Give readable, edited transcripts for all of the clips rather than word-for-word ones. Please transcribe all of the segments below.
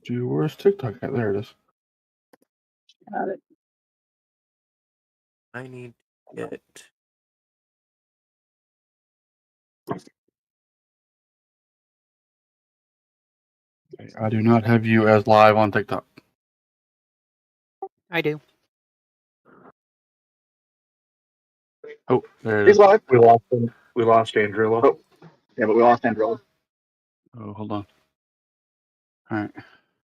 Where's TikTok at? There it is. Got it. I need it. I do not have you as live on TikTok. I do. Oh, there it He's is. live. We lost him. We lost Andrew. Oh, yeah, but we lost Andrew. Oh, hold on. All right.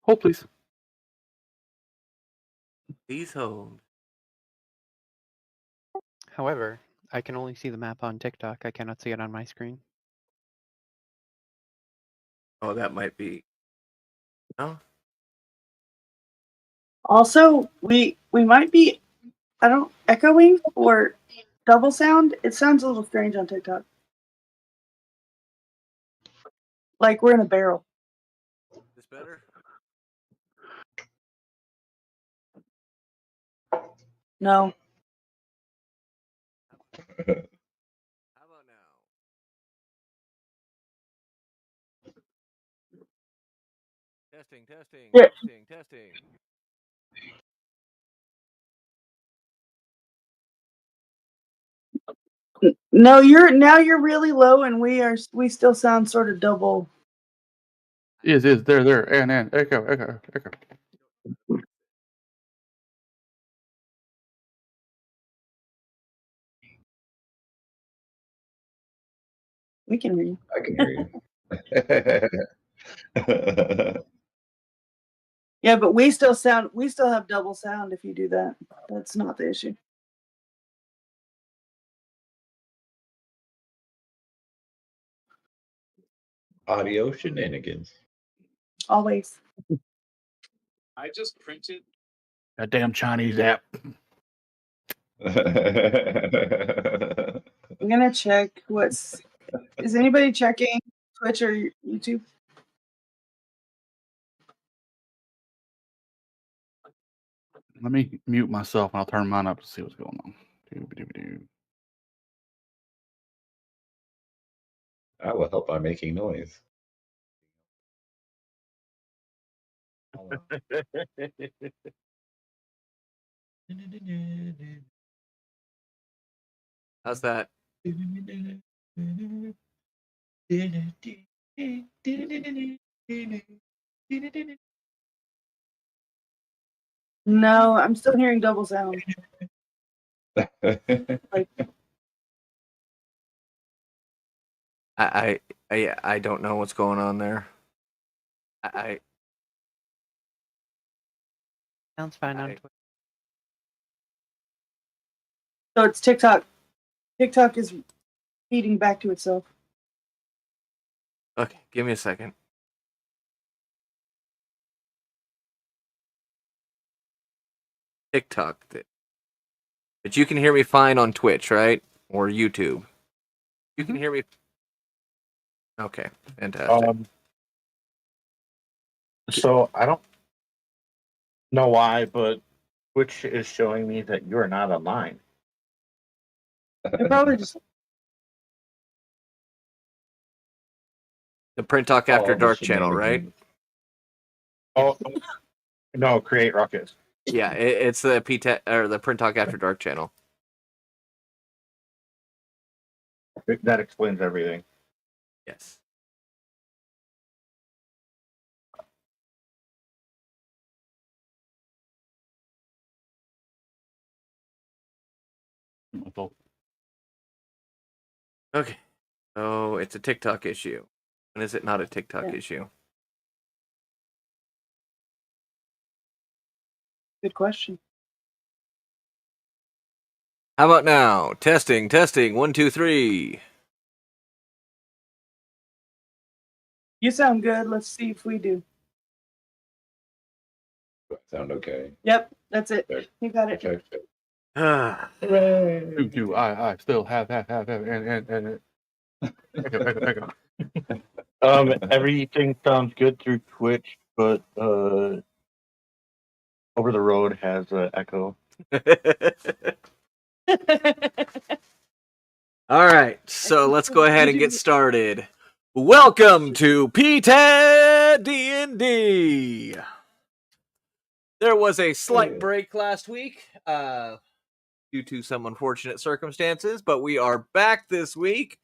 Hold, please. Please hold. However, I can only see the map on TikTok. I cannot see it on my screen. Oh, that might be. Oh, Also, we might be, echoing or double sound. It sounds a little strange on TikTok. Like we're in a barrel. this better? No. How about now? Testing. Yeah. Testing. No, you're really low, and we still sound sort of double. Is there and echo. We can hear you. I can hear you. Yeah, but we still have double sound if you do that. That's not the issue. Audio shenanigans. Always. I just printed. That damn Chinese app. I'm gonna check is anybody checking Twitch or YouTube? Let me mute myself and I'll turn mine up to see what's going on. I will help by making noise. How's that? No, I'm still hearing double sound. I don't know what's going on there. Sounds fine on Twitch. So it's TikTok. TikTok is feeding back to itself. Okay, give me a second. TikTok. But you can hear me fine on Twitch, right? Or YouTube. You can hear me. Okay, fantastic. So I don't know why, but Twitch is showing me that you're not online. They're probably just The Print Talk After the Dark channel, right? shenanigans. Oh no, Create Rockets. Yeah, it's the ptad or the Print Talk After Dark channel. That explains everything. Yes. Okay. So it's a TikTok issue. And is it not a TikTok issue? good question. How about now? Testing. 1, 2, 3. You sound good. Let's see if we do. Sound okay. Yep, that's it. There. You got it. Okay. Hooray! Do I still have and echo. Everything sounds good through Twitch, but over the road has echo. All right, so let's go ahead and get started. Welcome to ptad D&D. There was a slight Yeah. break last week due to some unfortunate circumstances, but we are back this week,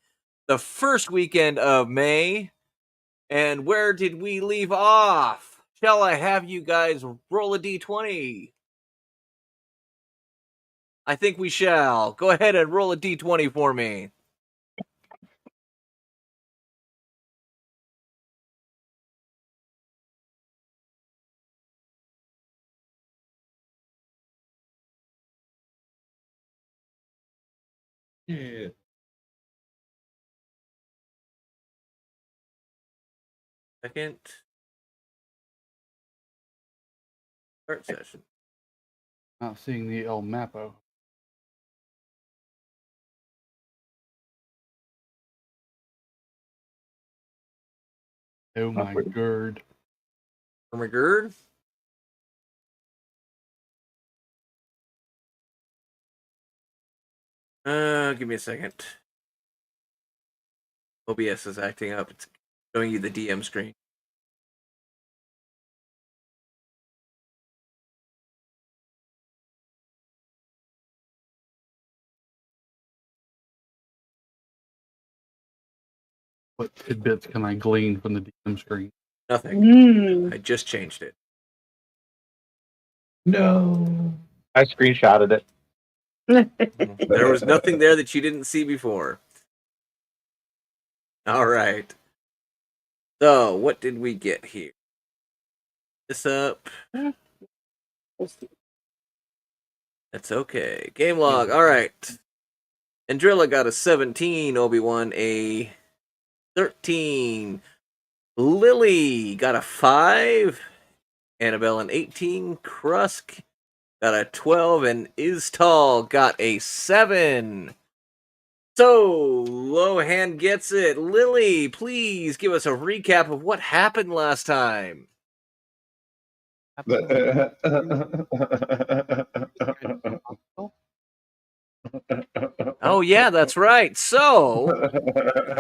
the first weekend of May. And where did we leave off? Shall I have you guys roll a d20? I think we shall. Go ahead and roll a d20 for me. Yeah. Second. Start session. Not seeing the El Mapo. Oh my god. For McGurd. Give me a second. OBS is acting up. It's showing you the DM screen. What tidbits can I glean from the DM screen? Nothing. Mm. I just changed it. No. I screenshotted it. There was nothing there that you didn't see before. All right. So, what did we get here? This up. That's okay. Game log. All right. Andrilla got a 17. Obi-Wan a 13. Lily got a 5. Annabelle an 18. Krusk got a 12. And Istall got a 7. So, Lohan gets it. Lily, please give us a recap of what happened last time. Oh, yeah, that's right. So,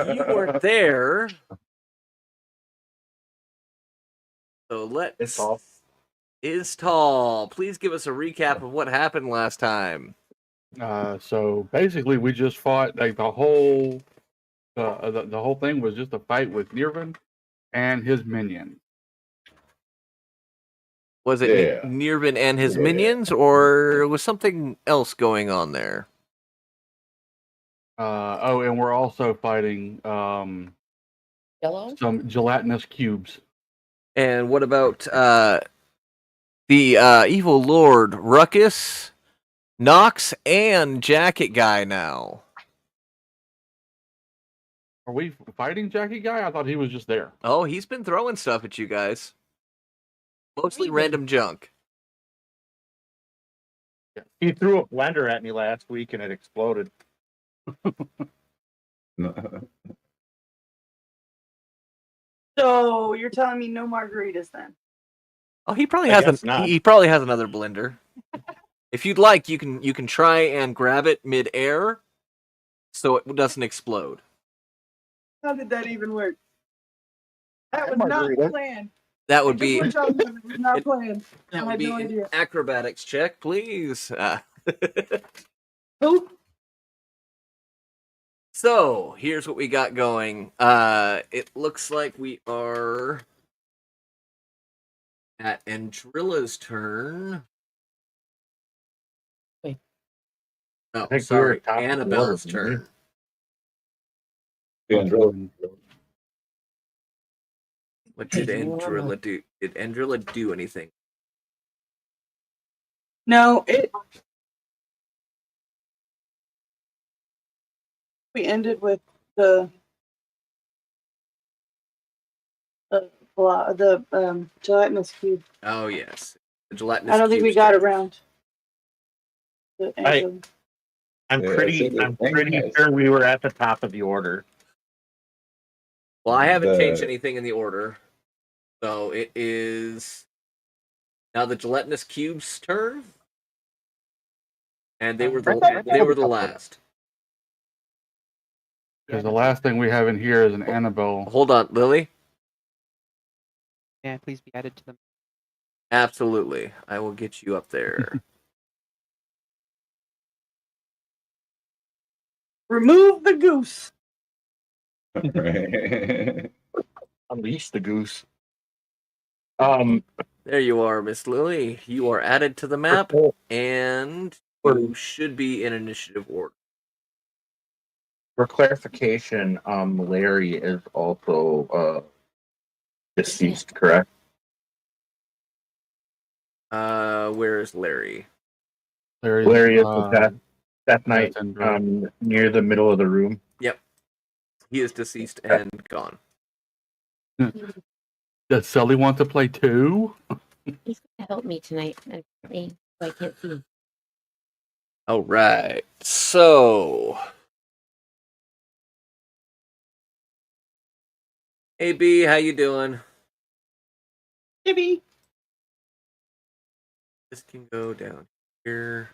you weren't there. So, let's... Istall. Istall, please give us a recap of what happened last time. So basically, we just fought like the whole thing was just a fight with Nirvan and his minion. Was it Yeah. Nirvan and his Yeah. minions, or was something else going on there? And we're also fighting Yellow? some gelatinous cubes. And what about the evil lord Ruckus, Nox, and Jacket Guy now? Are we fighting Jackie Guy? I thought he was just there. Oh, he's been throwing stuff at you guys. Mostly Really? random junk. He threw a blender at me last week and it exploded. So you're telling me no margaritas then? Oh, he probably I has guess not. he probably has another blender. If you'd like, you can try and grab it mid-air so it doesn't explode. How did that even work? That was Margarita. not planned. That would be Just want y'all to know it was not planned. that I would had be no an idea. acrobatics check, please. Who? So here's what we got going. It looks like we are at Andrilla's turn. Wait. No, I think we were sorry, top of the Annabelle's order, didn't turn. What did Andrilla do? Did Andrilla do anything? No, we ended with the gelatinous cube. Oh yes, the gelatinous. I don't think we cube's got turn. around. The Angel. I'm Yeah, pretty so the I'm thing pretty is- sure we were at the top of the order. Well, I haven't The- changed anything in the order, so it is now the gelatinous cube's turn, and they were the last. Because the last thing we have in here is an Annabelle. Hold on, Lily. Yeah, please be added to them. Absolutely. I will get you up there. Remove the goose. Right. Unleash the goose. There you are, Miss Lily. You are added to the map, and you should be in initiative order. For clarification, Larry is also deceased, correct? Where is Larry? Larry is the Death Knight Death and near the middle of the room. Yep. He is deceased and gone. Does Sully want to play too? He's gonna help me tonight. So I can't see. All right. So, hey B, how you doing? Jibby. This can go down here.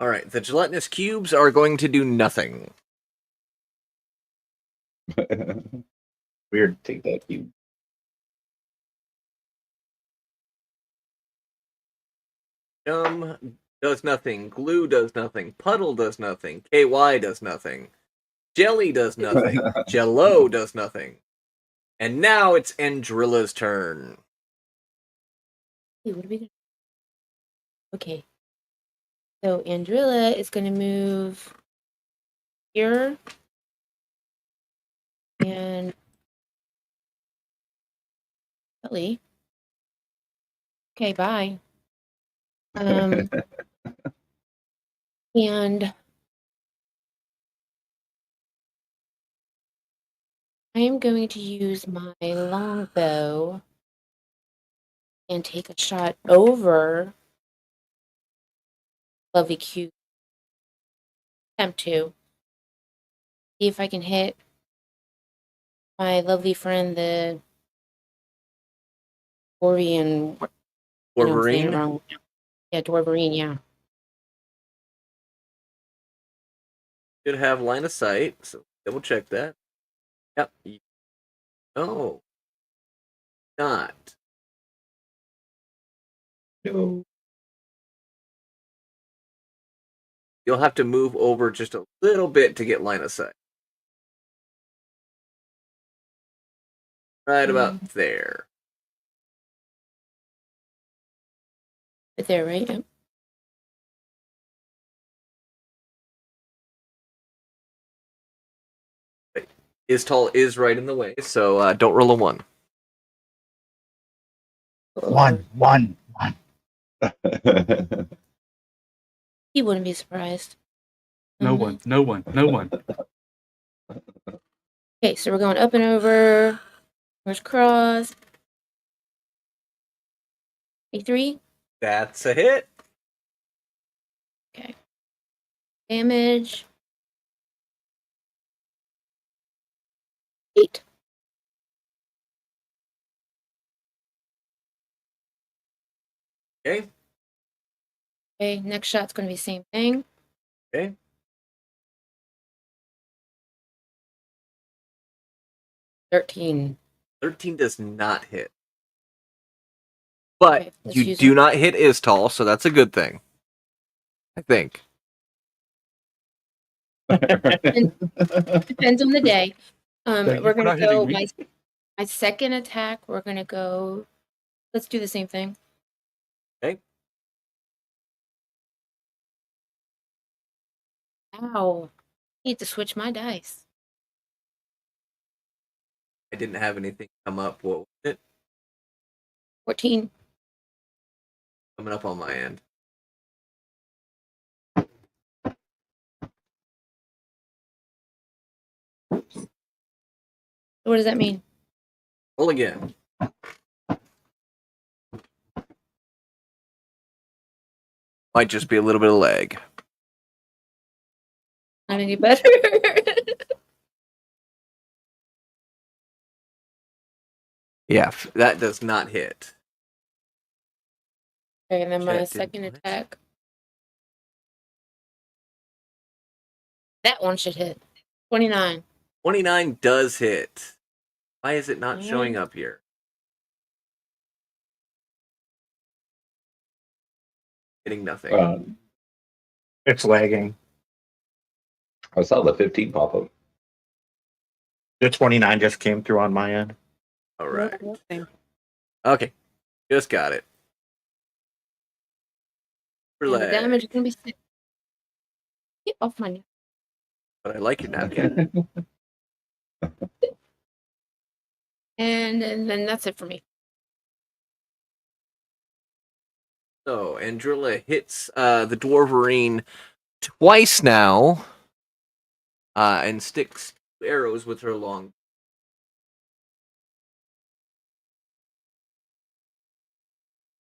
All right, the gelatinous cubes are going to do nothing. Weird. Take that cube. Gum does nothing. Glue does nothing. Puddle does nothing. KY does nothing. Jelly does nothing. Jello does nothing. And now it's Andrilla's turn. Hey, what are we gonna? Okay. So Andrilla is gonna move here and Ellie. Okay, bye. And I am going to use my longbow and take a shot over Lovey Q. Attempt to see if I can hit my lovely friend, the Dwarvian. I know I'm saying it Wolverine. wrong. Yeah, Dwarverine, yeah. Should have line of sight, so double check that. Yep. No. Not. No. You'll have to move over just a little bit to get line of sight. Right about there. Right there, right? Yep. Is tall is right in the way, so don't roll a 1. One. He wouldn't be surprised. No one. No one. No one. Okay, so we're going up and over. Fingers crossed. A3. That's a hit. Okay. Damage. 8. Okay. Okay, next shot's going to be the same thing. Okay. 13. 13 does not hit. But Okay, let's you use do it. not hit is tall, so that's a good thing. I think. Depends on the day. Thank you We're for going to not hitting go, me. my second attack, we're going to go, let's do the same thing. Okay. Ow. I need to switch my dice. I didn't have anything come up. What was it? 14. Coming up on my end. What does that mean? Roll again. Might just be a little bit of lag. Not any better. Yeah, that does not hit. Okay, and then my Chat didn't second want it. attack. That one should hit. 29. 29 does hit. Why is it not showing up here? Getting nothing. It's lagging. I saw the 15 pop up. The 29 just came through on my end. All right. Okay. Just got it. And the Relax. damage is gonna be 6. Get off my. But I like your napkin. And then that's it for me. So Andrilla hits the Dwarverine twice now, and sticks 2 arrows with her long.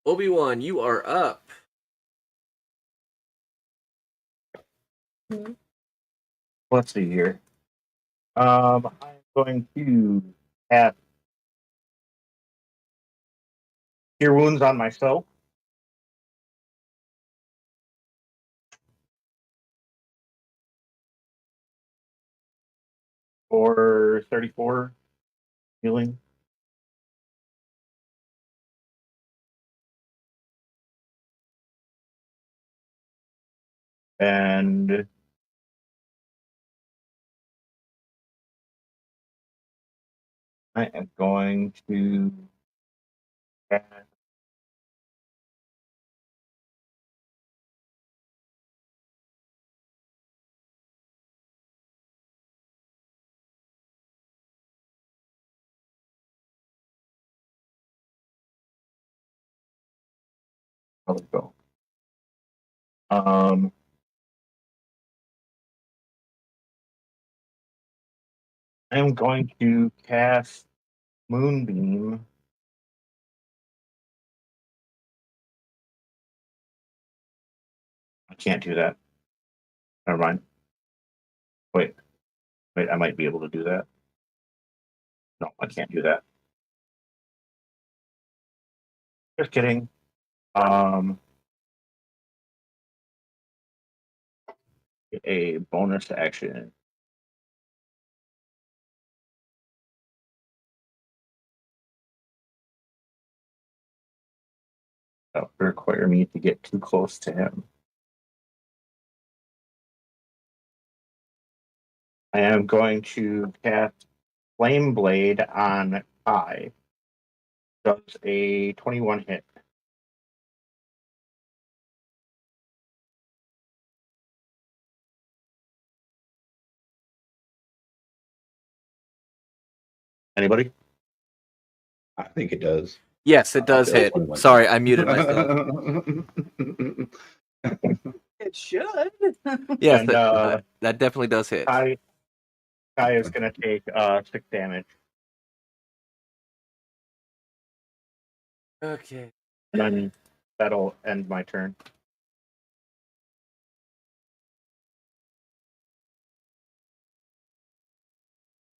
Obi-Wan, you are up. Let's see here. I'm going to have Cure Wounds on myself. For 34 healing. And I am going to add let's go. I'm going to cast Moonbeam. I can't do that. Never mind. Wait, I might be able to do that. No, I can't do that. Just kidding. A bonus action. That would require me to get too close to him. I am going to cast Flame Blade on Kai. Does a 21 hit? Anybody? I think it does. Yes, it does hit. Sorry, I muted myself. It should. Yes, And, that definitely does hit. Kai is going to take 6 damage. Okay. Then that'll end my turn.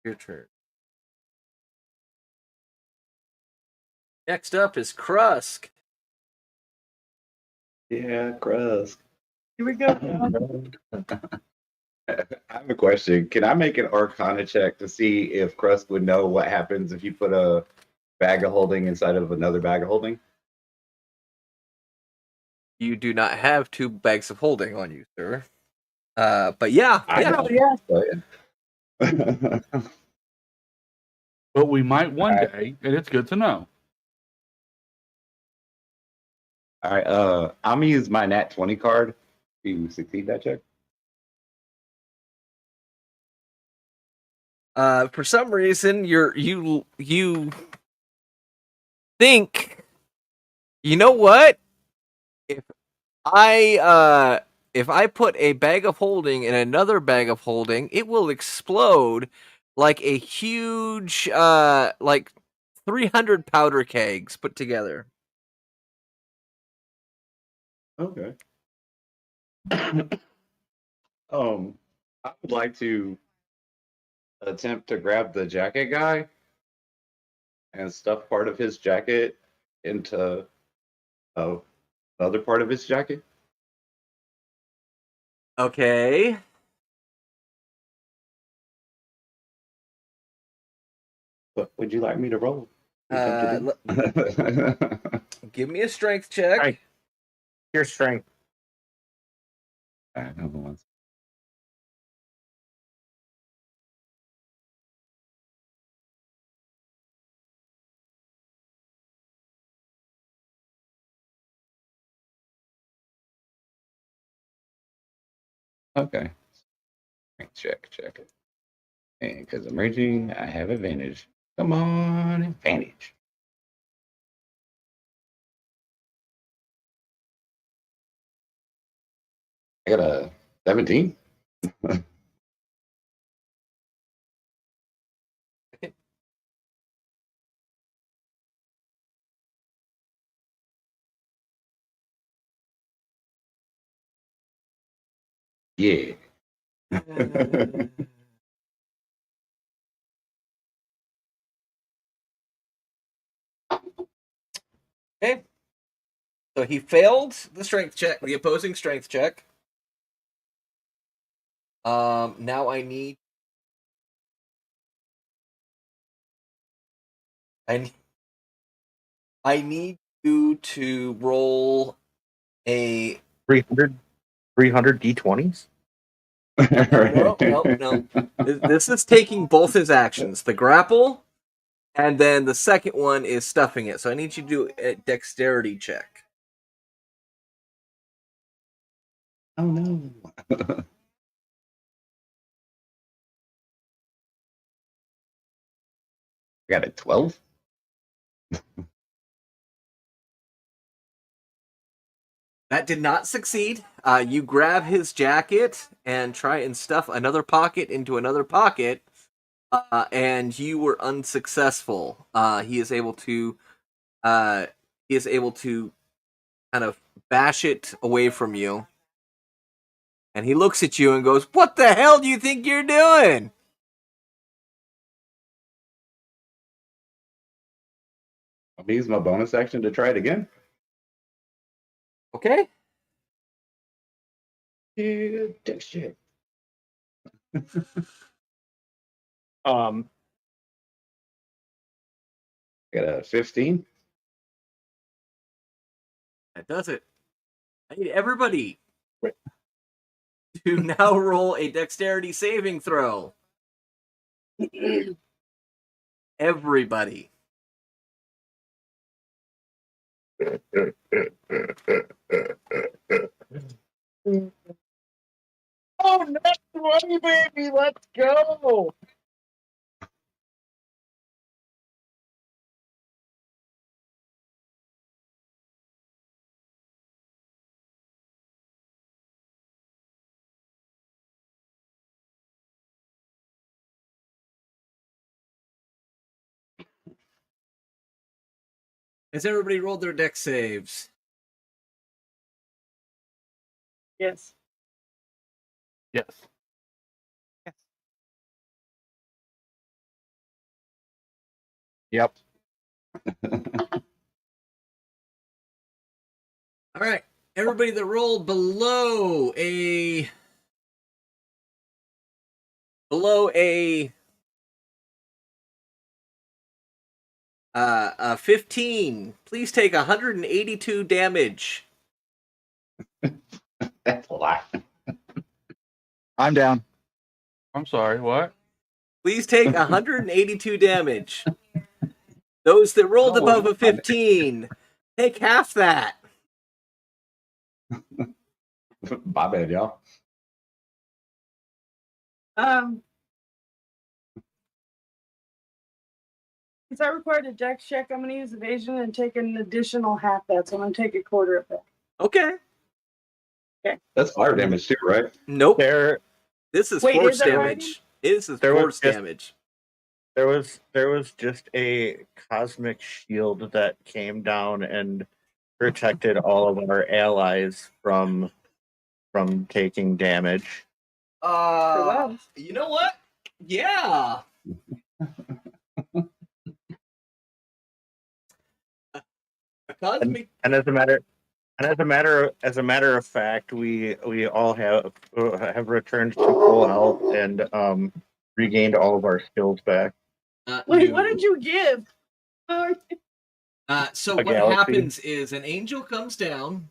Your turn. Next up is Krusk. Yeah, Crust. Here we go. I have a question. Can I make an Arcana check to see if Crust would know what happens if you put a bag of holding inside of another bag of holding? You do not have 2 bags of holding on you, sir. But yeah, I yeah. know. Yeah. Oh, yeah. But we might one Alright. day, and it's good to know. All right. I'm gonna use my Nat 20 card to succeed that check. For some reason, you think, you know what? If I put a bag of holding in another bag of holding, it will explode like a huge like 300 powder kegs put together. Okay. I would like to attempt to grab the jacket guy and stuff part of his jacket into another part of his jacket. Okay. What would you like me to roll? Give me a strength check. Right. Your strength. Hold on one second. Okay. Check. And because I'm raging, I have advantage. Come on, advantage. I got a 17. Yeah. Okay. So he failed the strength check, the opposing strength check. Now I need you to roll a 300 D20s. no. This is taking both his actions, the grapple, and then the second one is stuffing it. So I need you to do a dexterity check. Oh no. I got a 12. That did not succeed. You grab his jacket and try and stuff another pocket into another pocket, and you were unsuccessful. He is able to kind of bash it away from you, and he looks at you and goes, "What the hell do you think you're doing?" I'll use my bonus action to try it again. Okay. Yeah, dex check. Um, I got a 15. That does it. I need everybody Wait. to now roll a dexterity saving throw. Everybody. Oh, net 20, baby! Let's go! Has everybody rolled their dex saves? Yes. Yes. Yep. All right. Everybody that rolled below a 15, please take 182 damage. That's a lot. I'm down. I'm sorry. What? Please take 182 damage. Those that rolled No, above a 15, take half that. My bad, y'all. Since I required a dex check, I'm going to use evasion and take an additional half that. So I'm going to take a quarter of that. Okay. That's fire damage too, right? Nope. This is Wait, force is that damage. This is There was force just- damage. There was just a cosmic shield that came down and protected all of our allies from taking damage. You know what? Yeah. A cosmic. And as a matter of fact, we all have returned to full health and regained all of our skills back. Wait, what No. did you give? Oh, So A what galaxy. happens is an angel comes down,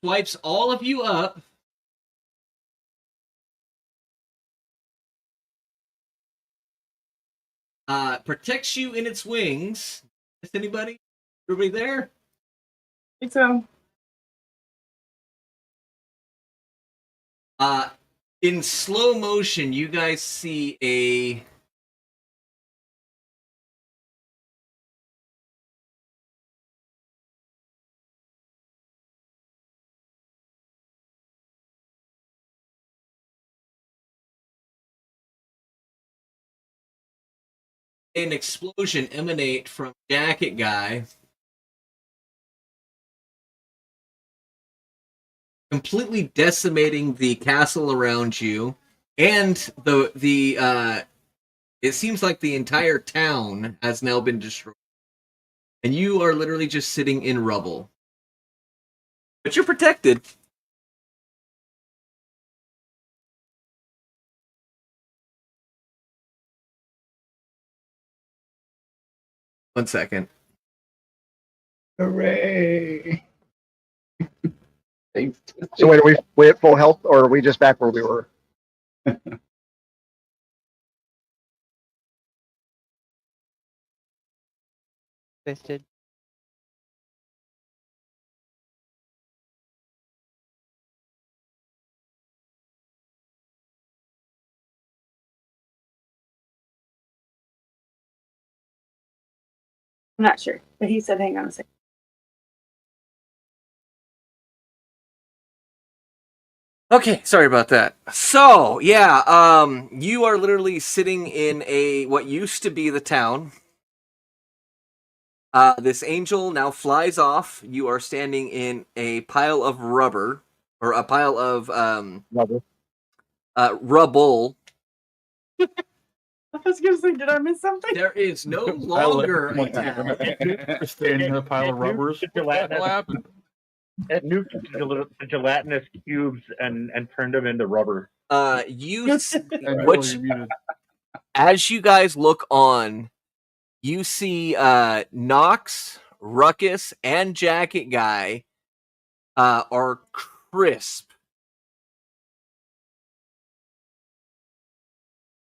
swipes all of you up, protects you in its wings. Is anybody? Everybody there? so In slow motion, you guys see a an explosion emanate from Jacket Guy, completely decimating the castle around you, and the it seems like the entire town has now been destroyed, and you are literally just sitting in rubble. But you're protected. One second. Hooray! Thanks. So wait, are we at full health, or are we just back where we were? Fisted. I'm not sure, but he said, "Hang on a second." Okay, sorry about that. So, yeah, you are literally sitting in what used to be the town. This angel now flies off. You are standing in a pile of rubber, or a pile of Rubble. rubble. I was gonna say, did I miss something? There is no longer a town. Standing in a pile of rubbers. It What the hell happened? It nuked the gelatinous cubes and turned them into rubber. You And which, you're muted. as you guys look on, you see Nox, Ruckus, and Jacket Guy are crisp.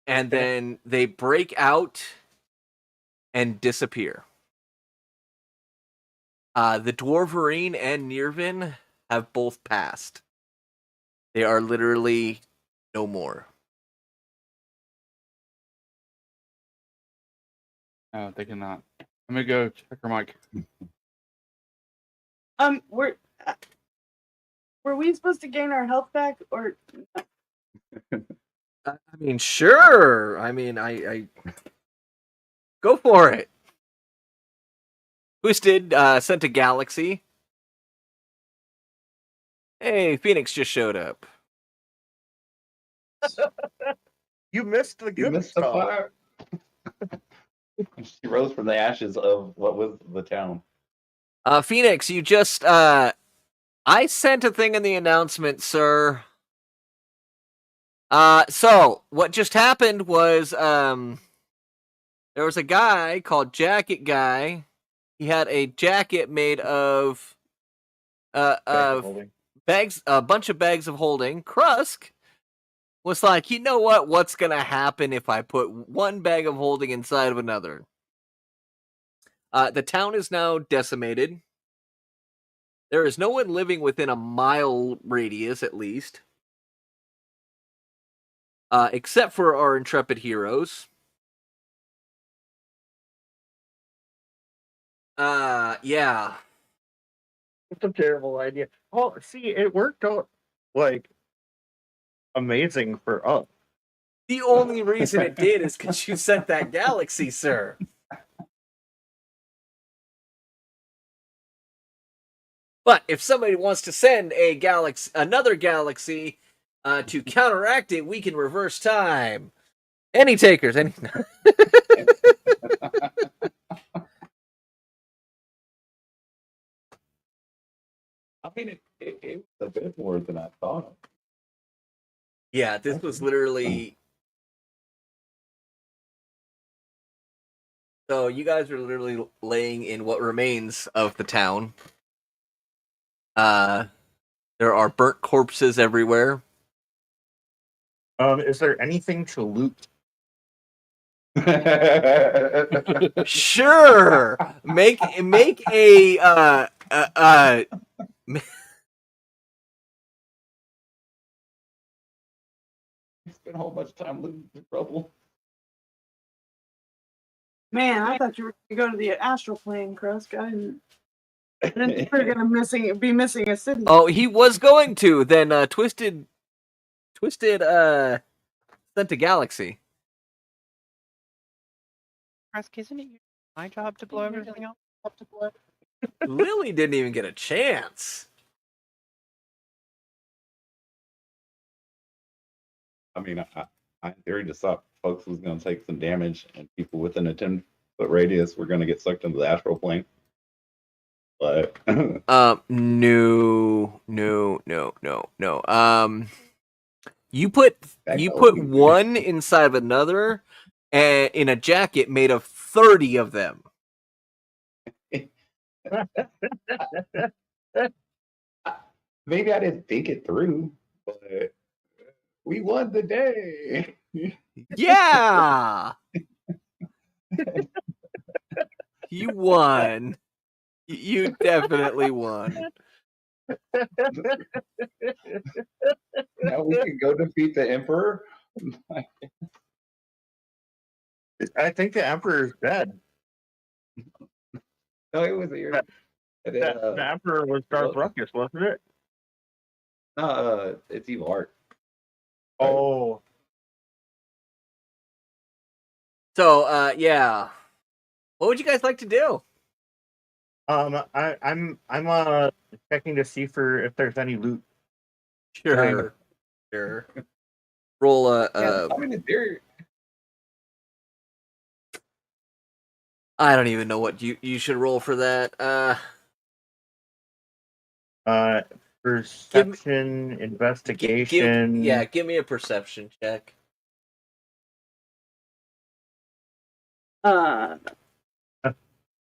And then they break out and disappear. The Dwarverine and Nirvin have both passed. They are literally no more. No, they cannot. Let me go check her mic. Were we supposed to gain our health back, or I mean, sure. I mean, I go for it. Twisted sent a galaxy. Hey, Phoenix just showed up. You missed the You good missed the stuff. fire. She rose from the ashes of what was the town. Phoenix, you just I sent a thing in the announcement, sir. So what just happened was there was a guy called Jacket Guy. He had a jacket made of bags, a bunch of bags of holding. Krusk was like, you know what? What's gonna happen if I put one bag of holding inside of another? The town is now decimated. There is no one living within a mile radius, at least. Except for our intrepid heroes. Yeah. It's a terrible idea. Oh, see, it worked out like amazing for us. The only reason it did is because you sent that galaxy, sir. But if somebody wants to send another galaxy to counteract it, we can reverse time. Any takers? Any? I mean, it was a bit more than I thought. Yeah, this was literally So you guys are literally laying in what remains of the town. There are burnt corpses everywhere. Is there anything to loot? Sure. Make a Spent a whole bunch of time looking for trouble. Man, I thought you were going to go to the astral plane, Krusk. I didn't think we were going to be missing a city. Oh, he was going to. Then Twisted sent to Galaxy. Krusk, isn't it my job to blow everything up? Lily didn't even get a chance. I mean, I in theory just thought folks was going to take some damage, and people within a 10-foot radius were going to get sucked into the astral plane. But No. You put one inside of another, and in a jacket made of 30 of them. maybe I didn't think it through, but we won the day. Yeah. You won. You definitely won. Now we can go defeat the emperor. I think the Emperor's dead. No, it was here. The Emperor was Darth Ruckus, wasn't it? It's evil art. Oh, So, yeah. What would you guys like to do? I'm checking to see if there's any loot. Sure. Sure. Roll a. I mean, in theory, I don't even know what you should roll for that. Perception, investigation. Give me a perception check.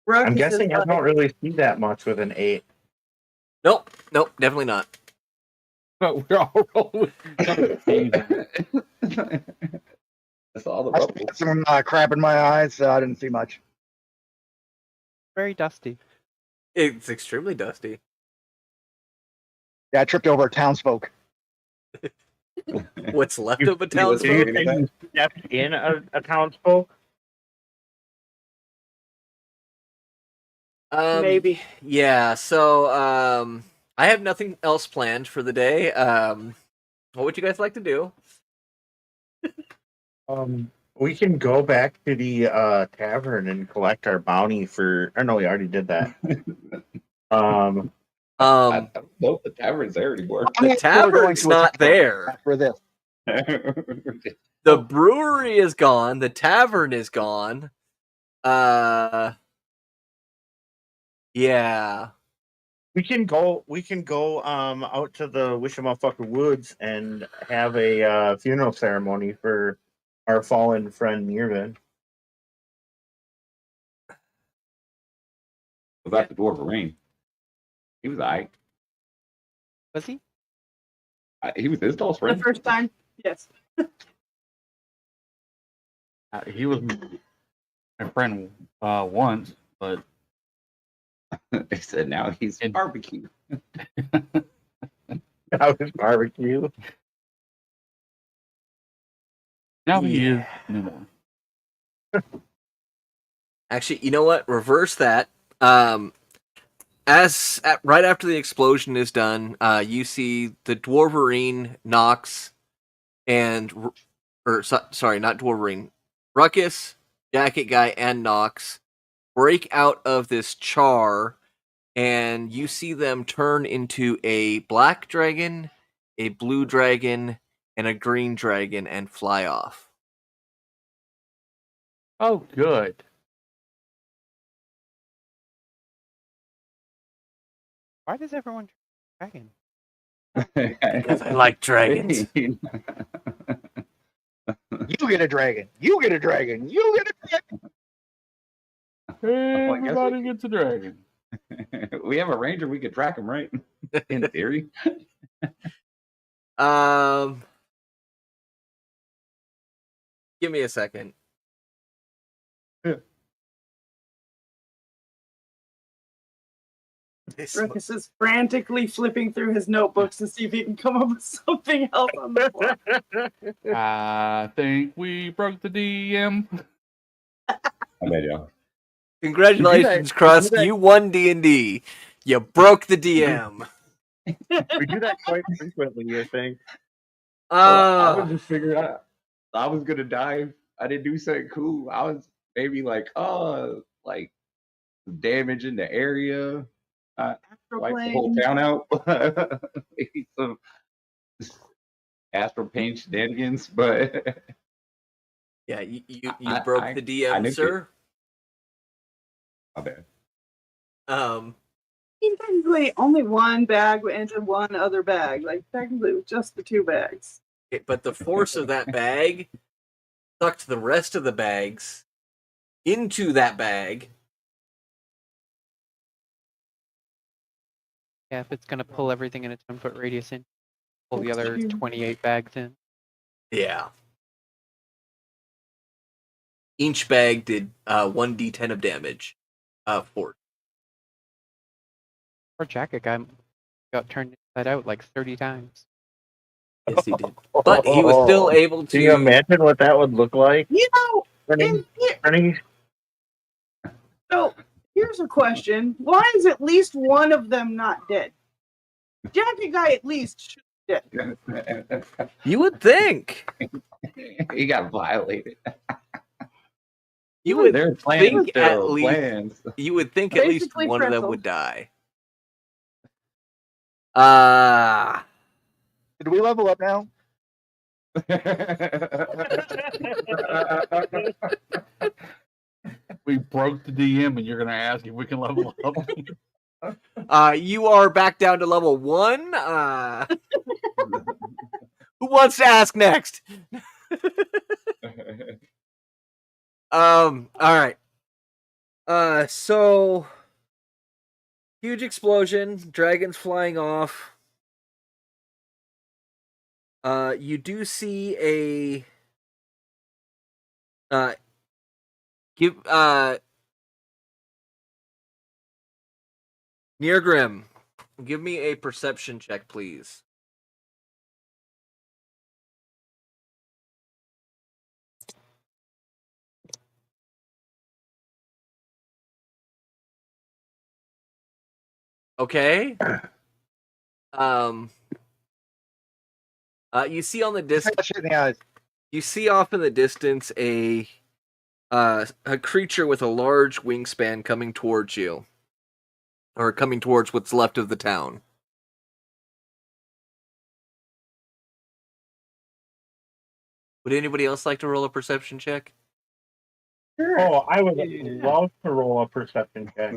Ruckus I'm is guessing I like- don't really see that much with an 8. Nope, definitely not. But we're all rolling. That's all the I rubble. had some crap in my eyes, so I didn't see much. Very dusty. It's extremely dusty. Yeah, I tripped over a townsfolk. What's left You- of a Do you townsfolk? think you stepped in a townsfolk? Maybe. Yeah. So, I have nothing else planned for the day. What would you guys like to do? We can go back to the tavern and collect our bounty for. Or no, we already did that. I don't know if the tavern's there anymore. The tavern's not there. For this. The brewery is gone. The tavern is gone. Yeah. We can go out to the Wishamotherfucker Woods and have a funeral ceremony for our fallen friend Mirvin. Was that the Dwarf of Rain? He was alright. Was he? He was his tallest The friend. first time? Yes. He was my friend once, but They said now he's barbecue. That was barbecue. now he is no more. Actually, you know what? Reverse that. Right after the explosion is done, you see the Dwarverine, Nox, and sorry, not Dwarverine, Ruckus, Jacket Guy, and Nox break out of this char, and you see them turn into a black dragon, a blue dragon, and a green dragon, and fly off. Oh, good. Why does everyone dragon? Because I like dragons. You get a dragon. You get a dragon. You get a dragon. Everybody gets a dragon. We have a ranger. We could track him, right? In theory. Give me a second. This Ruckus is frantically flipping through his notebooks to see if he can come up with something else on the fly. I think we broke the DM. I bet y'all. Congratulations, Krusk. You won D&D. You broke the DM. We do that quite frequently, you think? I was just figuring out I was gonna die. I didn't do something cool. I was maybe like, like damage in the area. Wipe the whole town out. Maybe some astral pain shenanigans, but Yeah, you I broke the DM, nuked sir. My bad. Technically, only one bag went into one other bag. Like, technically, it was just the 2 bags. But the force of that bag sucked the rest of the bags into that bag. Yeah, if it's gonna pull everything in a 10-foot radius in, pull the other 28 bags in. Yeah. Each bag did 1d10 of damage. Force. Our jacket guy got turned inside out like 30 times. Yes, he did. But he was still able to. Can you imagine what that would look like? You know, Running. so here's a question. Why is at least one of them not dead? Jacket guy at least should be dead. You would think. He got violated. You would They're planning think at least. plans. You would think at least Basically one of them pretzels. would die. Did we level up now? We broke the DM, and you're gonna ask if we can level up. You are back down to level 1. Who wants to ask next? All right. So huge explosion, dragons flying off. You do see a Neargrim, give me a perception check, please. Okay. You see on the distance. Shit in the eyes. You see off in the distance a creature with a large wingspan coming towards you, or coming towards what's left of the town. Would anybody else like to roll a perception check? Oh, I would love to roll a perception check.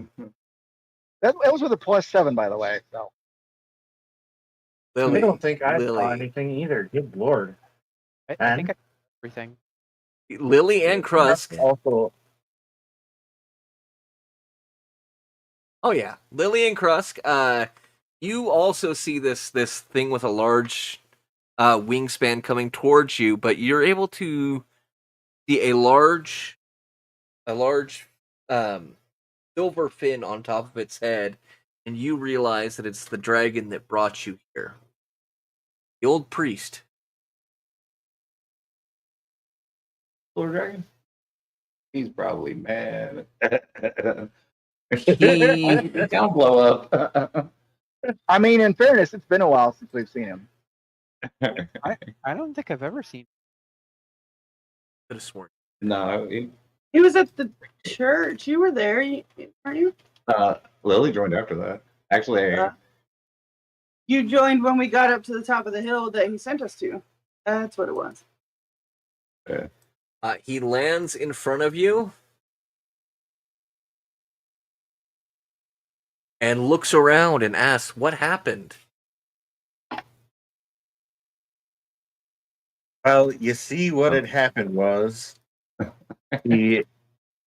That was with a +7, by the way. So Lily, I don't think I Lily. saw anything either. Good lord. I think I everything. Lily and Krusk. Also, Oh yeah, Lily and Krusk. You also see this thing with a large wingspan coming towards you, but you're able to see a large silver fin on top of its head, and you realize that it's the dragon that brought you here. The old priest. Silver dragon? He's probably mad. He Don't blow up. I mean, in fairness, it's been a while since we've seen him. I don't think I've ever seen. could have sworn. No, He was at the church. You were there, weren't you? Lily joined after that. Actually, You joined when we got up to the top of the hill that he sent us to. That's what it was. He lands in front of you and looks around and asks, "What happened?" well, you see, what had happened was he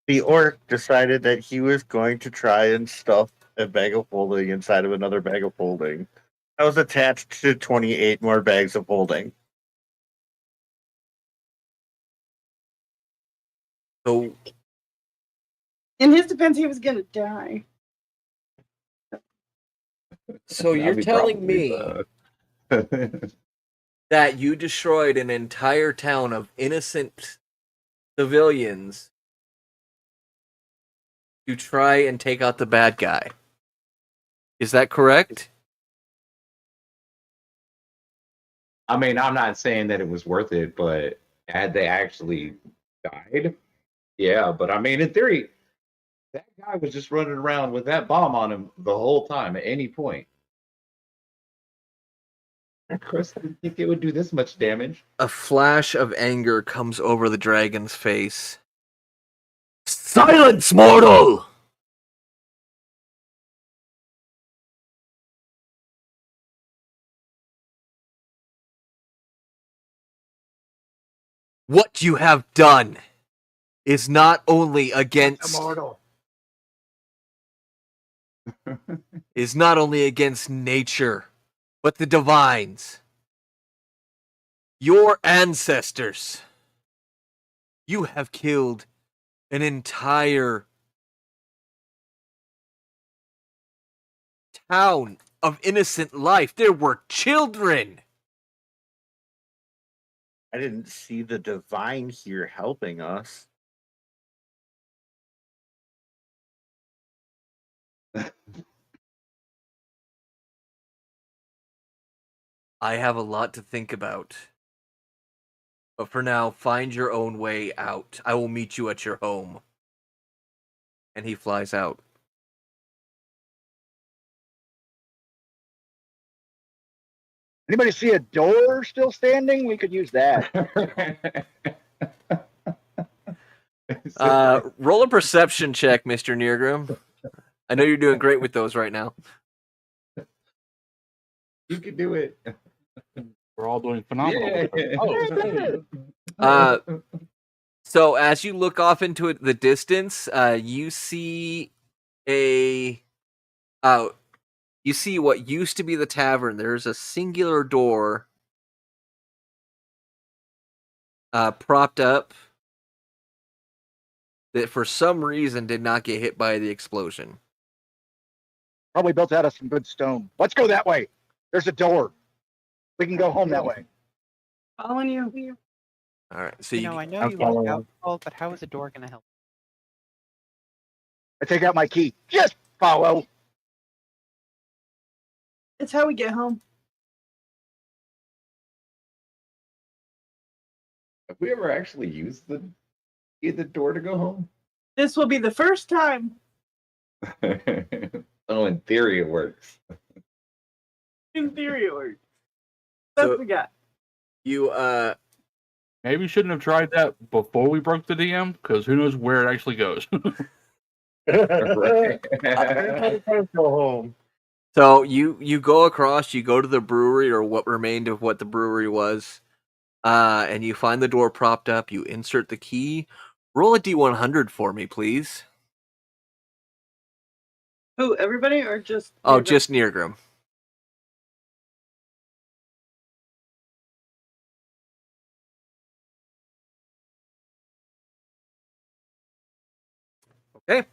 The orc decided that he was going to try and stuff a bag of holding inside of another bag of holding. I was attached to 28 more bags of holding. So In his defense, he was gonna die. So you're That'd be telling probably me that you destroyed an entire town of innocent civilians to try and take out the bad guy. Is that correct? I mean, I'm not saying that it was worth it, but had they actually died, yeah. But I mean, in theory, that guy was just running around with that bomb on him the whole time at any point. Of course, I didn't think it would do this much damage. A flash of anger comes over the dragon's face. Silence, mortal! What you have done is not only against nature, but the divines. Your ancestors. You have killed an entire town of innocent life. There were children. I didn't see the divine here helping us. I have a lot to think about. But for now, find your own way out. I will meet you at your home. And he flies out. Anybody see a door still standing? We could use that. Roll a perception check, Mr. Neargrim. I know you're doing great with those right now. You can do it. We're all doing phenomenal. Yeah. So as you look off into the distance, you see you see what used to be the tavern. There's a singular door propped up that for some reason did not get hit by the explosion. Probably built out of some good stone. Let's go that way. There's a door. We can go home that way. Following you. All right, so I know I'm you want following. alcohol, but how is a door going to help? I take out my key. Just follow. It's how we get home. Have we ever actually used the door to go home? This will be the first time. Oh, in theory, it works. In theory, it works. That's what we got. You Maybe we shouldn't have tried that before we broke the DM, because who knows where it actually goes. Right. Go home. So you go across, you go to the brewery, or what remained of what the brewery was, and you find the door propped up. You insert the key. Roll a d100 for me, please. Who, everybody or just... Oh, just Neargrim. Okay.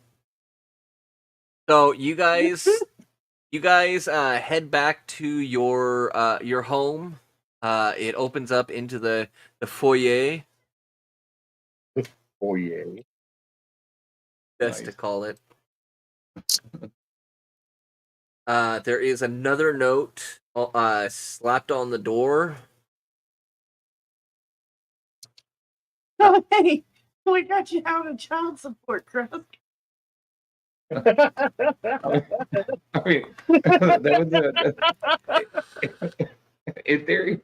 So you guys head back to your home. It opens up into the foyer, Oh, yeah. best to Nice. call it. There is another note slapped on the door. Oh, hey, we got you out of child support, Chris. I mean, that was in theory,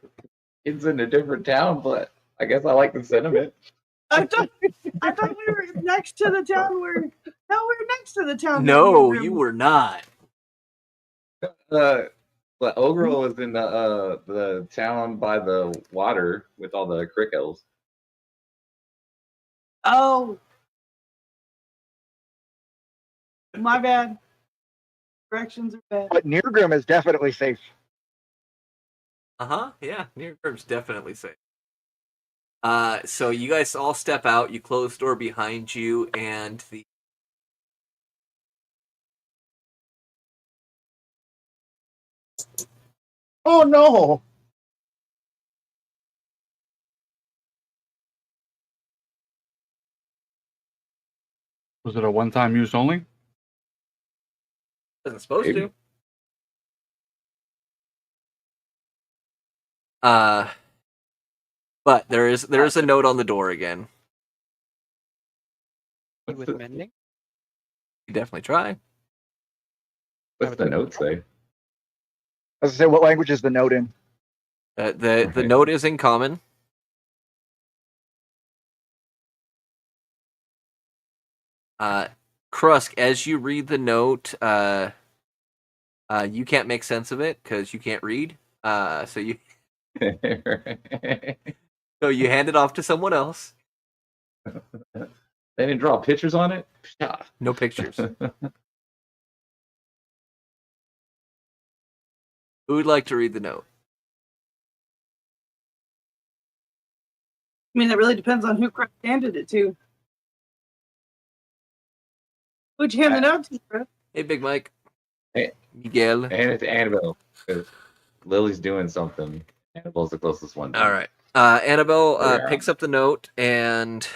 it's in a different town, but I guess I like the sentiment. I thought we were next to the town where... No, we're next to the town. No, you were not. But Ogrel was in the town by the water with all the crick elves. Oh. My bad. Directions are bad. But Nirgrim is definitely safe. Yeah, near curb's definitely safe. So you guys all step out. You close the door behind you, and the Oh no! Was it a one-time use only? isn't supposed Maybe. to. But there is a note on the door again. Good What's with the, mending. You definitely try. what's the note say? I was gonna say, what language is the note in? The Okay. note is in common. Krusk, as you read the note, you can't make sense of it because you can't read. So you hand it off to someone else. They didn't draw pictures on it? Yeah. No pictures. Who would like to read the note? I mean, it really depends on who Chris handed it to. Who'd you hand the note to, Chris? Hey, Big Mike. Hey. Miguel. And it's Annabelle. Because Lily's doing something. Annabelle's the closest one. All right. Annabelle Yeah. picks up the note and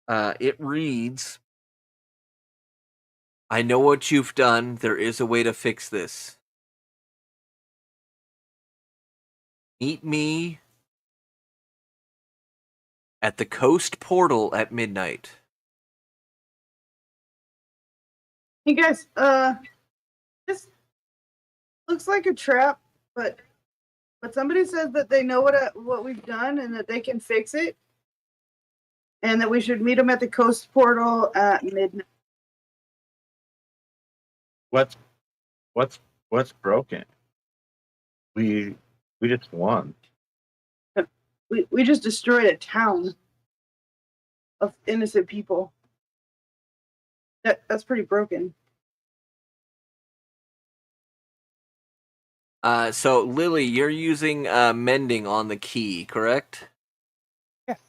it reads, I know what you've done. There is a way to fix this. Meet me at the coast portal at midnight. Hey guys, this looks like a trap, but somebody says that they know what we've done and that they can fix it, and that we should meet them at the coast portal at midnight. What's broken? We just won. We just destroyed a town of innocent people. That's pretty broken. So Lily, you're using mending on the key, correct? Yes.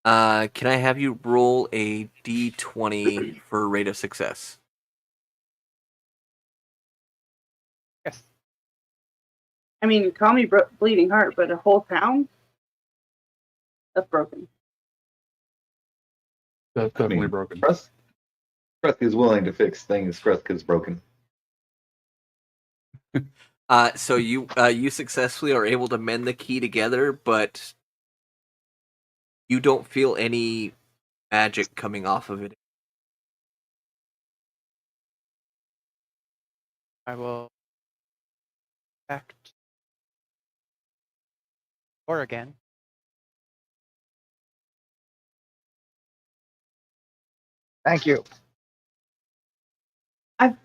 Can I have you roll a d20 for rate of success? Yes. I mean, call me bleeding heart, but a whole town? That's broken. That's I definitely mean, broken. Krusk is willing to fix things. Krusk is broken. So you successfully are able to mend the key together, but you don't feel any magic coming off of it. I will back or again. Thank you. Well,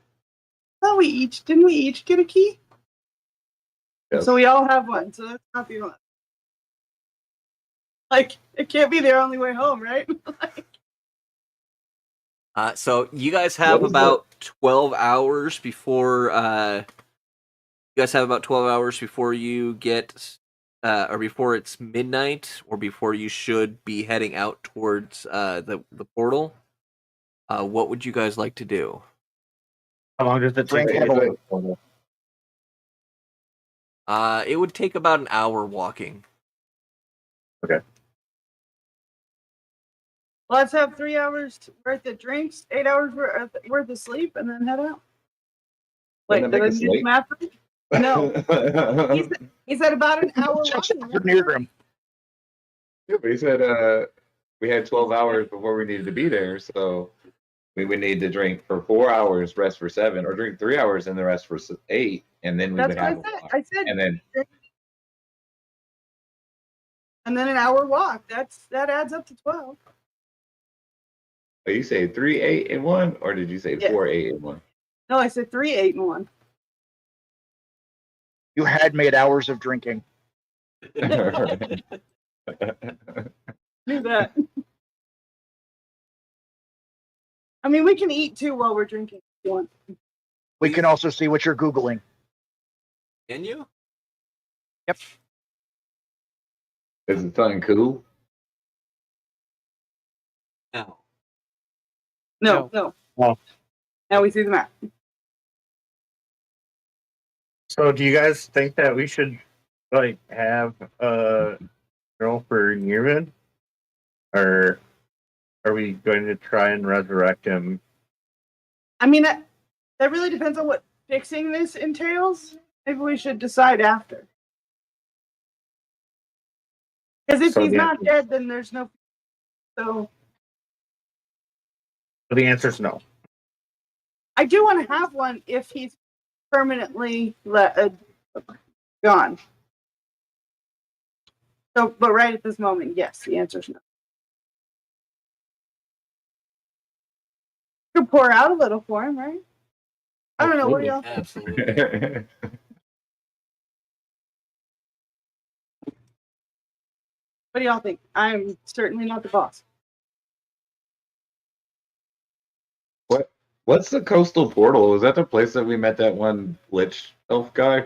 didn't we each get a key? Yes. So we all have one, so that's not the one. Like, it can't be their only way home, right? So you guys have What is about 12 hours before you get or before it's midnight or before you should be heading out towards the portal. What would you guys like to do? How long does it take Drink to get to heavily. the portal? It would take about an hour walking. Let's have 3 hours worth of drinks, 8 hours worth of sleep, and then head out. Wait, Wouldn't that did I make us do the late? math right? No. He said about an hour Just walking. for Nirgrim. Yeah, but he said we had 12 hours before we needed to be there, so we would need to drink for 4 hours, rest for 7, or drink 3 hours and the rest for 8, and then we That's would what I have a said. walk. I said, And then and then an hour walk. That adds up to 12. you say 3, 8, and 1, or did you say Yeah. 4, 8, and 1? No, I said 3, 8, and 1. You had made hours of drinking. Knew that. I mean, we can eat too while we're drinking if you want. We can also see what you're Googling. Can you? Is it something cool? No. No. Well. Now we see the map. So, do you guys think that we should like have a girl for Nirvan, or are we going to try and resurrect him? I mean, that really depends on what fixing this entails. Maybe we should decide after. Because if So he's the not answer- dead, then there's no. So The answer is no. I do want to have one if he's permanently gone. So, but right at this moment, yes, the answer is no. Could pour out a little for him, right? I don't know. What do y'all? Absolutely. What do y'all think? I'm certainly not the boss. What's the coastal portal? Was that the place that we met that one lich elf guy?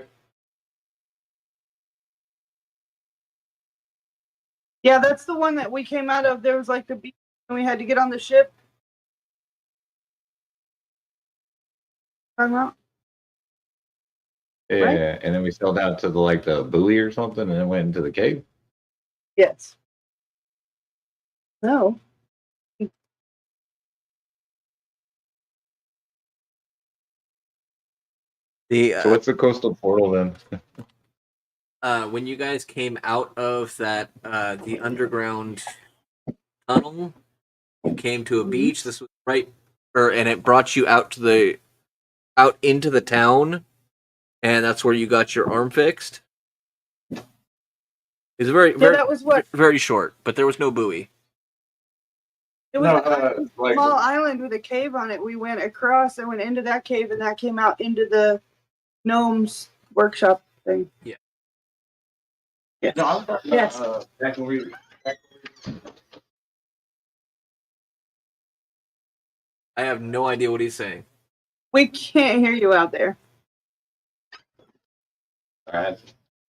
Yeah, that's the one that we came out of. There was like the beach, and we had to get on the ship. Yeah, Right? and then we sailed out to the buoy or something, and then went into the cave. Yes. No. The So what's the coastal portal then? when you guys came out of that the underground tunnel, you came to a beach. This was right, and it brought you out into the town, and that's where you got your arm fixed. It's very Yeah, that was what. very short, but there was no buoy. It was No, a like small island with a cave on it. We went across and went into that cave, and that came out into the gnomes workshop thing. Yeah. Yes. no, I was talking Yes. about, back when we. I have no idea what he's saying. We can't hear you out there. All right.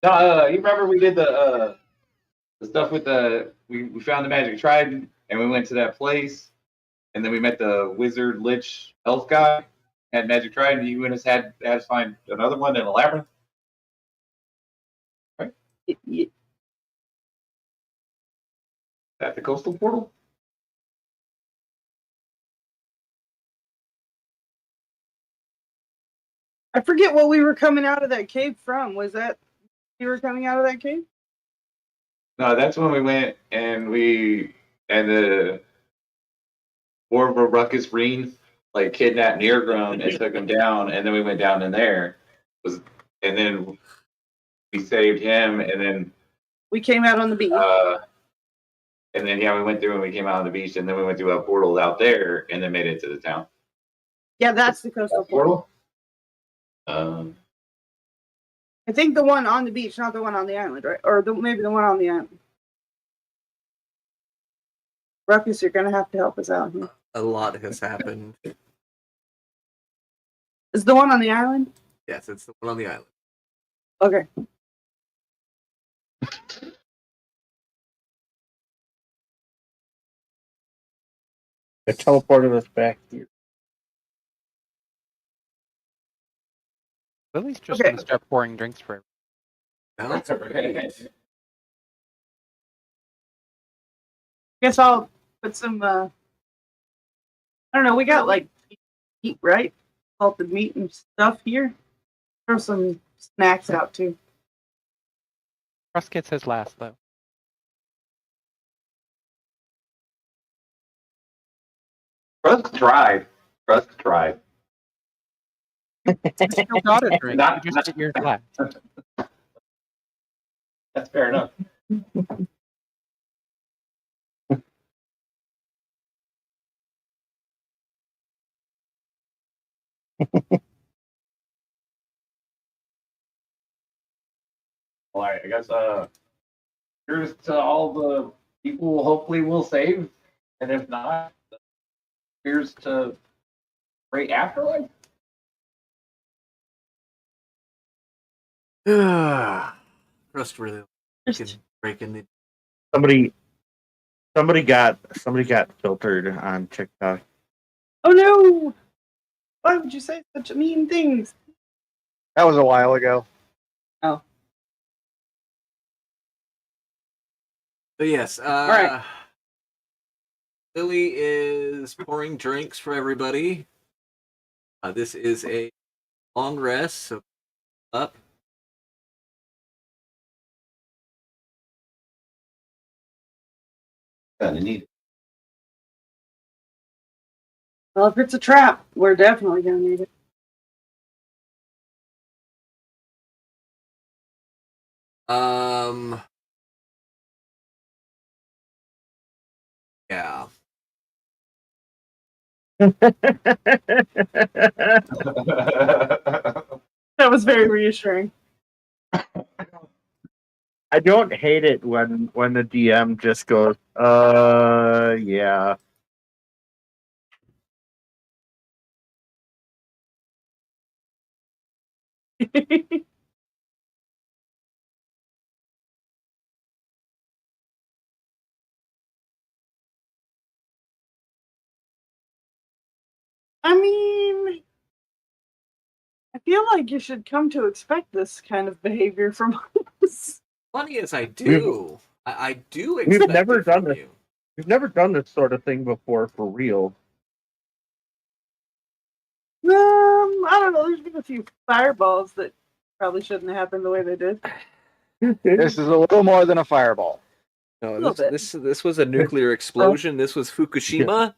No, you remember we did the stuff with we found the magic trident and we went to that place and then we met the wizard lich elf guy, had magic trident. You and us had to find another one in a labyrinth. At the coastal portal. I forget what we were coming out of that cave from. Was that you were coming out of that cave? No, that's when we went and the Orva Ruckus Reen like kidnapped Neargrum and took him down, and then we went down in there. And then we saved him, and then We came out on the beach. we went through and we came out on the beach, and then we went through a portal out there, and then made it to the town. Yeah, that's the coastal portal. Portal. I think the one on the beach, not the one on the island, right? Or maybe the one on the island. Ruckus, you're gonna have to help us out here. A lot has happened. Is the one on the island? Yes, it's the one on the island. Okay. It teleported us back here. Lily's just Okay. gonna start pouring drinks for everyone. That's great. Guess I'll put some. I don't know. We got like meat, right? Salted meat and stuff here. Throw some snacks out too. Russ gets his last though. Trust tried. You still got a drink. Not- You just get yours last. That's fair enough. All right, I guess here's to all the people hopefully we'll save, and if not, appears to great afterlife. Trust really can break in the. Somebody got filtered on TikTok. Oh no! Why would you say such mean things? That was a while ago. Oh, So yes, right. Lily is pouring drinks for everybody. This is a long rest, so up. Kind of neat. Well, if it's a trap, we're definitely gonna need it. Yeah. That was very reassuring. I don't hate it when the DM just goes, yeah. I mean, I feel like you should come to expect this kind of behavior from us. Funny as I do, I do We've expect never it from done this. you. We've never done this sort of thing before for real. I don't know. There's been a few fireballs that probably shouldn't have happened the way they did. This is a little more than a fireball. No, Little bit. this was a nuclear explosion. This was Fukushima.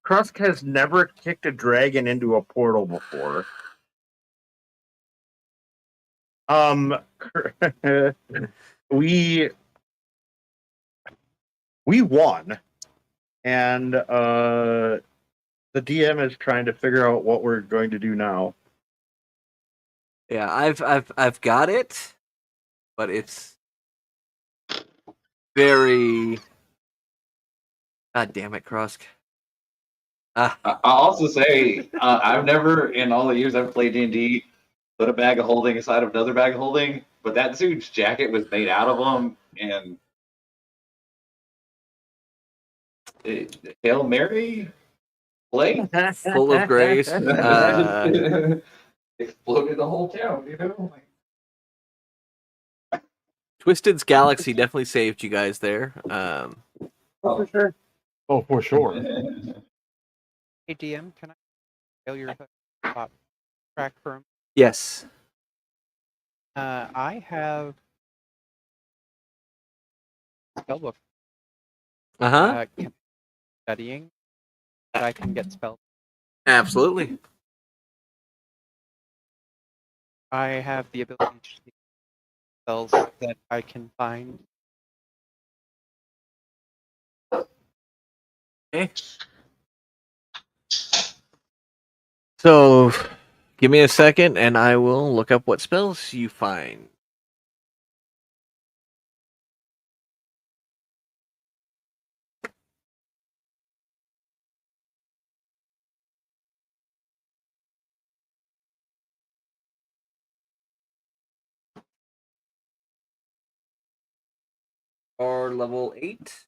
Krusk has never kicked a dragon into a portal before. We won, and the DM is trying to figure out what we're going to do now. Yeah, I've got it, but it's very. God damn it, Krusk. I'll also say I've never, in all the years I've played D&D, put a bag of holding inside of another bag of holding. But that dude's jacket was made out of them, and Hail Mary play Full of grace. exploded the whole town. You know. Twisted's Galaxy definitely saved you guys there. For sure. Oh, for sure. Hey DM, can I failure spot track for him? Yes. I have spellbook. Uh-huh. Studying that I can get spells. Absolutely. I have the ability to see spells that I can find. Okay. So, give me a second, and I will look up what spells you find. Or level 8.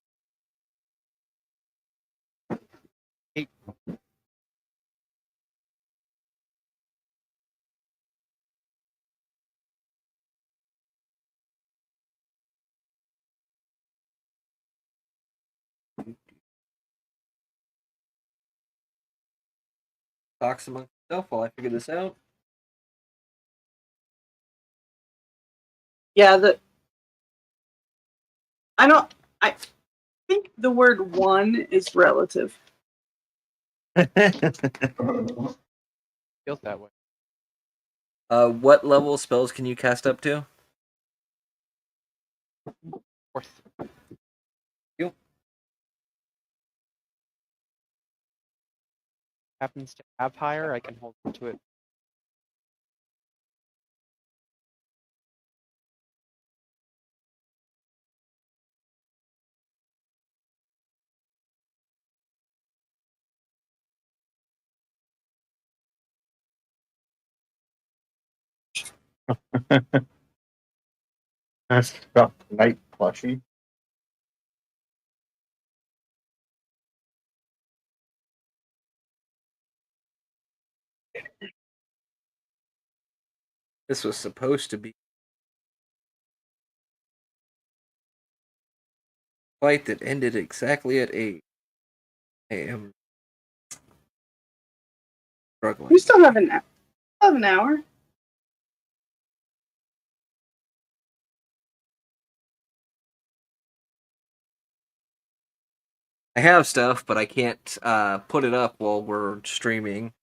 8. Talks among yourself while I figure this out. Yeah, I think the word one is relative. Feels that way. What level spells can you cast up to? 4th. Yep. Happens to have higher, I can hold on to it. That's stuffed night plushie. This was supposed to be a fight that ended exactly at 8 a.m. Struggling. We still have an hour. I have stuff, but I can't put it up while we're streaming.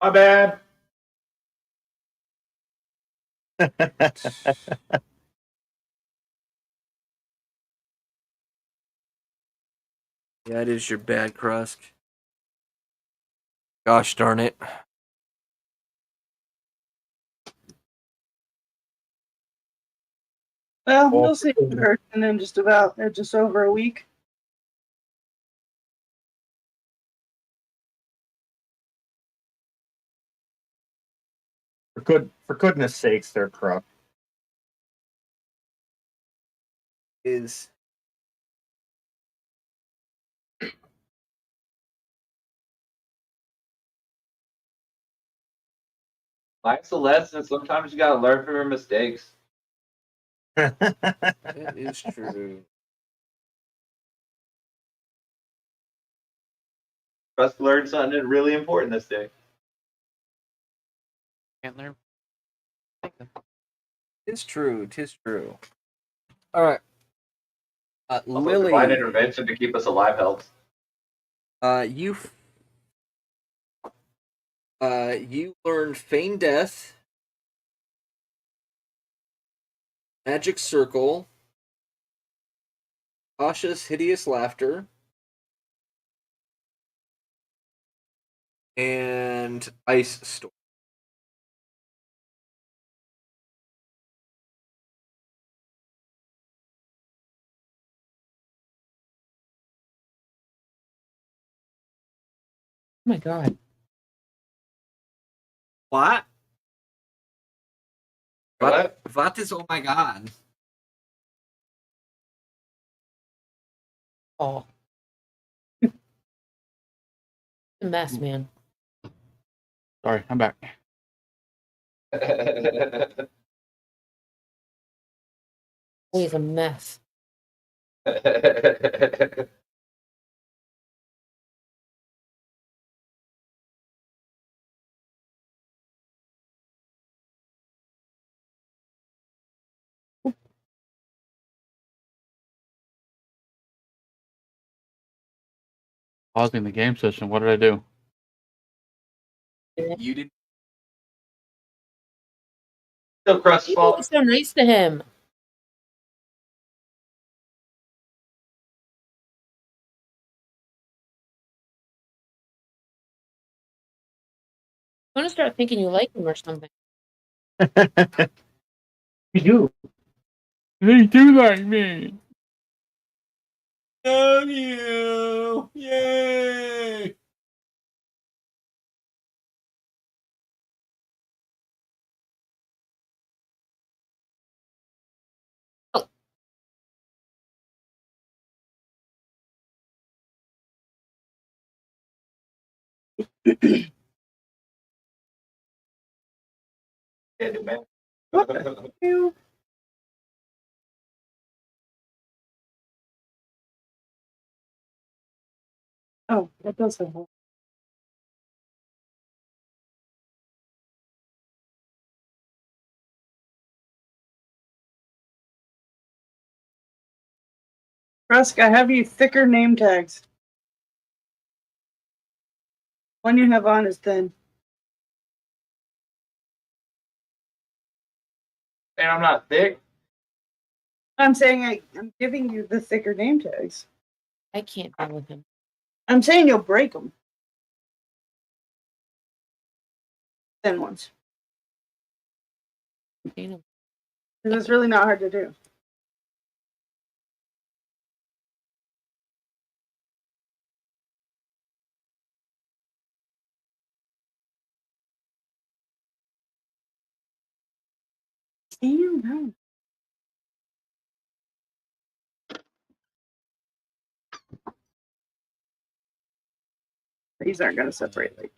My bad. Yeah, it is your bad crust. Gosh darn it. Well, we'll see in person in just over a week. For goodness sakes, they're corrupt. Is Life's a lesson. Sometimes you gotta learn from your mistakes. that is true. Trust learned something really important this day. Can't learn. It's true. Tis true. All right. Also, divine Lily, intervention to keep us alive helps. you learned Feign Death, Magic Circle, Asha's Hideous Laughter, and Ice Storm. Oh my god. What? What? What is oh my god? Oh. A mess, man. Sorry, I'm back. He's a mess. Pausing the game session. What did I do? You did. Still crust You fault. were so nice to him. I'm gonna start thinking you like him or something. You do. They do like me. Love you! Yay! Man. You. Oh, that does have one. Rusk, I have you thicker name tags. One you have on is thin. And I'm not thick. I'm saying I'm giving you the thicker name tags. I can't deal with him. I'm saying you'll break them. Thin ones. Dana, Because it's really not hard to do. Damn, no. These aren't going to separate like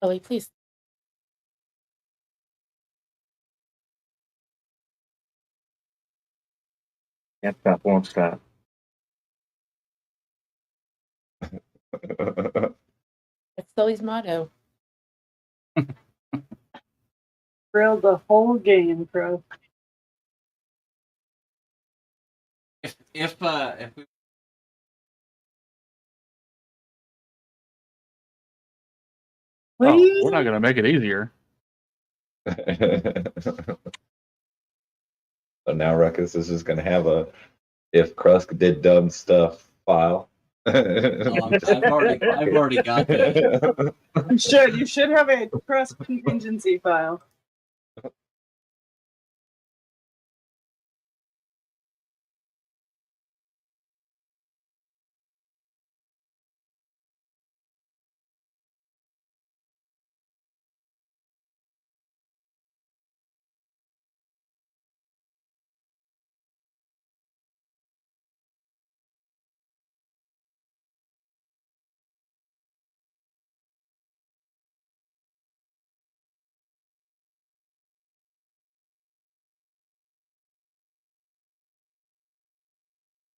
Ellie, please. Can't stop, won't stop. That's Sully's motto. grilled the whole game, bro. If we Oh, we're not going to make it easier. So now Ruckus is just gonna have a if Krusk did dumb stuff file. I've already got that. You should have a trust contingency file.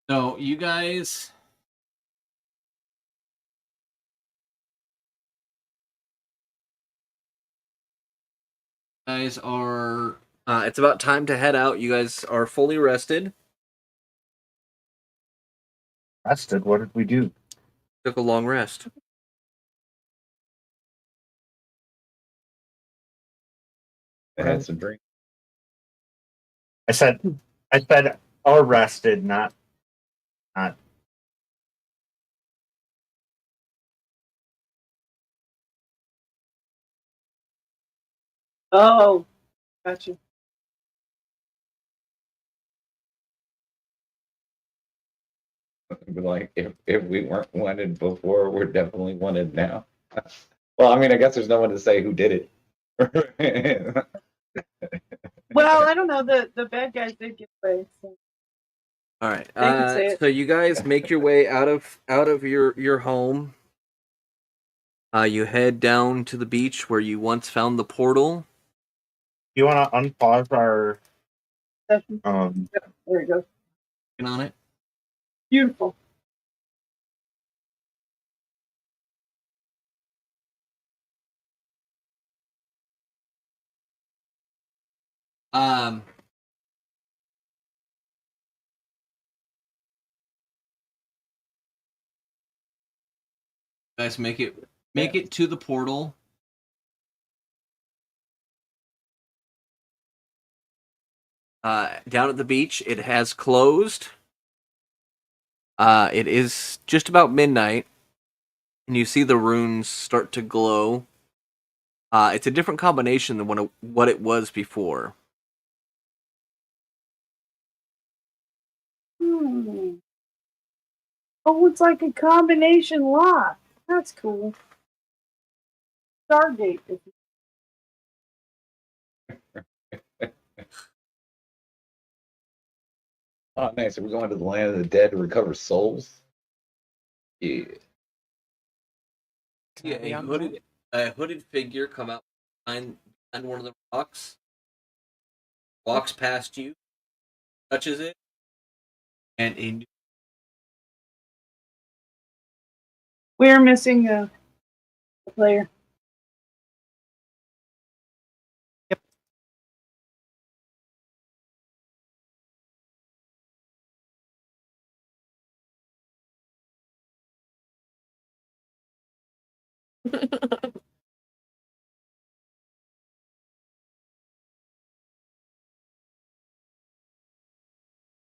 So you guys are it's about time to head out. You guys are fully rested. Rested? What did we do? Took a long rest. I had some drink. I said are rested, not. Oh, gotcha. Like if we weren't wanted before, we're definitely wanted now. Well, I mean, I guess there's no one to say who did it. Well, I don't know. The bad guys did get away. So. All right. They can say it. So you guys make your way out of your home. You head down to the beach where you once found the portal. You want to unpause our There we go. On it. Beautiful. Guys, make it to the portal. Down at the beach, it has closed. It is just about midnight, and you see the runes start to glow. It's a different combination than what it was before. Oh, it's like a combination lock. That's cool. Stargate. Oh, nice. Are we going to the land of the dead to recover souls? Yeah. See a hooded figure come out behind one of the rocks. Walks past you, touches it, and a new We're missing a player.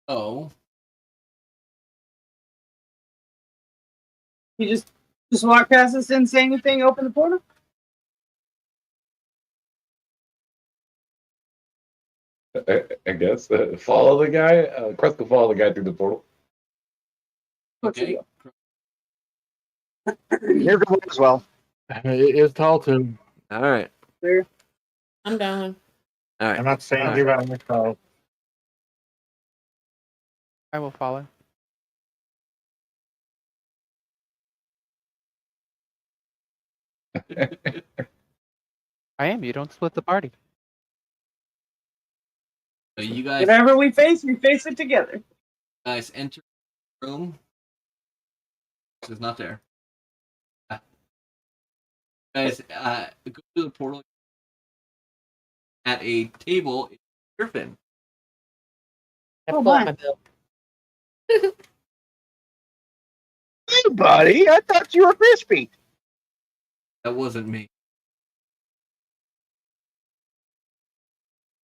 Oh. You just walk past us, didn't say anything, open the portal. I guess follow the guy. Crest will follow the guy through the portal. Okay. Here goes as well. It is tall too. All right. There. I'm down. All right. I'm not saying you by myself. I will follow. I am. You don't split the party. So you guys Whatever we face it together. enter the room. This is not there. Guys, go to the portal. At a table in Griffin. I Oh, pull out my. my bill. Hey, buddy, I thought you were crispy. That wasn't me.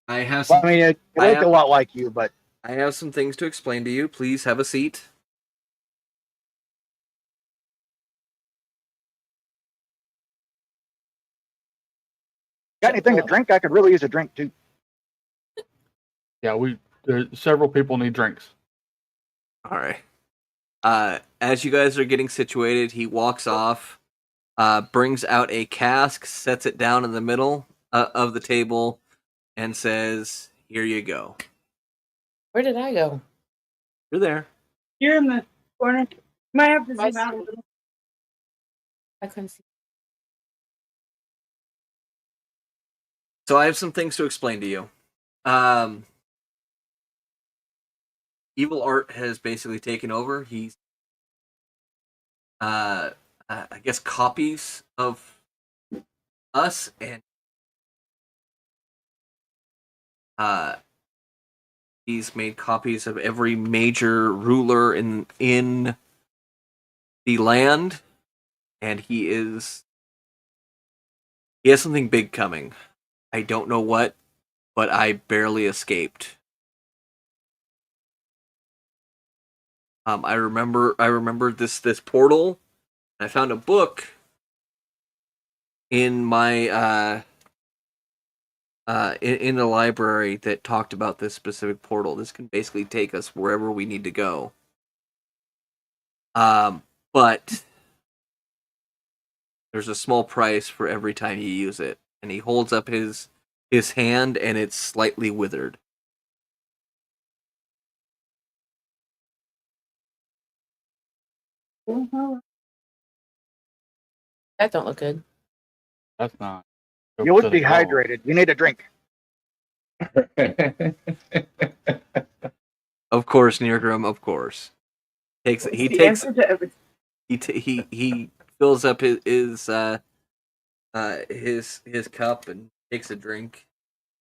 I have Well, some. I mean, it I looked have- a lot like you, but I have some things to explain to you. Please have a seat. got anything to drink? I could really use a drink too. Yeah, several people need drinks. All right. As you guys are getting situated, he walks off, brings out a cask, sets it down in the middle of the table, and says, "Here you go." Where did I go? You're there. You're in the corner. You might have to I zoom out a see. little. I couldn't see. So I have some things to explain to you. Evil Art has basically taken over. He's, I guess, copies of us, and he's made copies of every major ruler in the land, and he has something big coming. I don't know what, but I barely escaped. I remember this portal. I found a book in my in the library that talked about this specific portal. This can basically take us wherever we need to go. But there's a small price for every time you use it. And he holds up his hand, and it's slightly withered. That don't look good. That's not. You look good at all. dehydrated. You need a drink. Of course, Neargrim. Of course, he The takes answer to everything. he fills up his cup and takes a drink.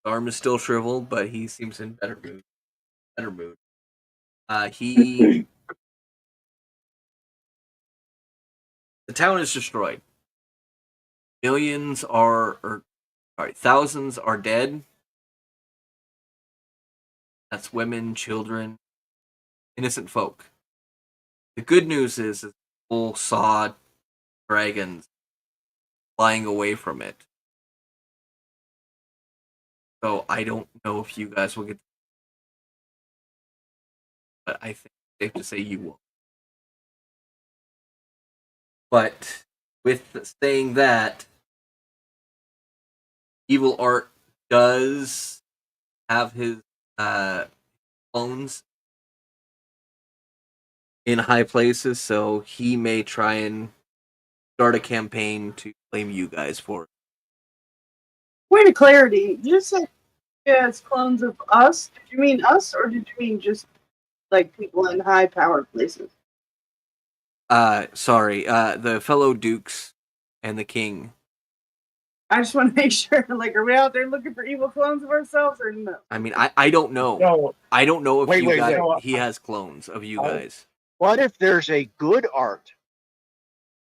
His arm is still shriveled, but he seems in better mood. The town is destroyed. Thousands are dead. That's women, children, innocent folk. The good news is people saw dragons flying away from it. So I don't know if you guys will get, but I think it's safe to say you will. But with saying that, Evil Art does have his clones in high places, so he may try and start a campaign to blame you guys for it. Point of clarity. You just said yeah, it's clones of us. Did you mean us, or did you mean just like people in high powered places. Sorry, the fellow dukes and the king. I just want to make sure. Like, are we out there looking for evil clones of ourselves or no? I mean, I don't know. No, I don't know if Wait, you wait, guys, wait. he has clones of you Oh. guys. what if there's a good art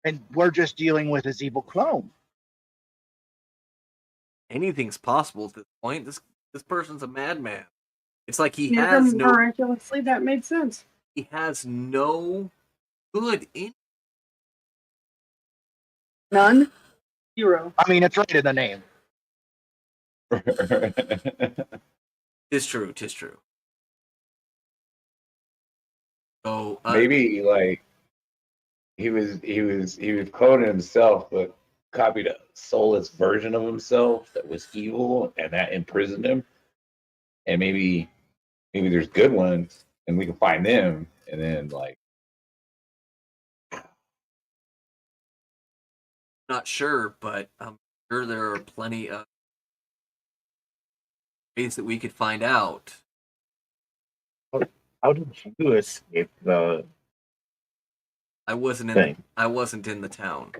and we're just dealing with his evil clone? Anything's possible at this point. This person's a madman. It's like he Yeah, has no miraculously, that made sense. he has no good in. None, zero. I mean, it's right in the name. Tis true. Tis true. So Maybe like he was cloning himself, but copied a soulless version of himself that was evil, and that imprisoned him. And maybe there's good ones, and we can find them, and then like not sure, but I'm sure there are plenty of ways that we could find out. How did you escape the I wasn't thing? in the town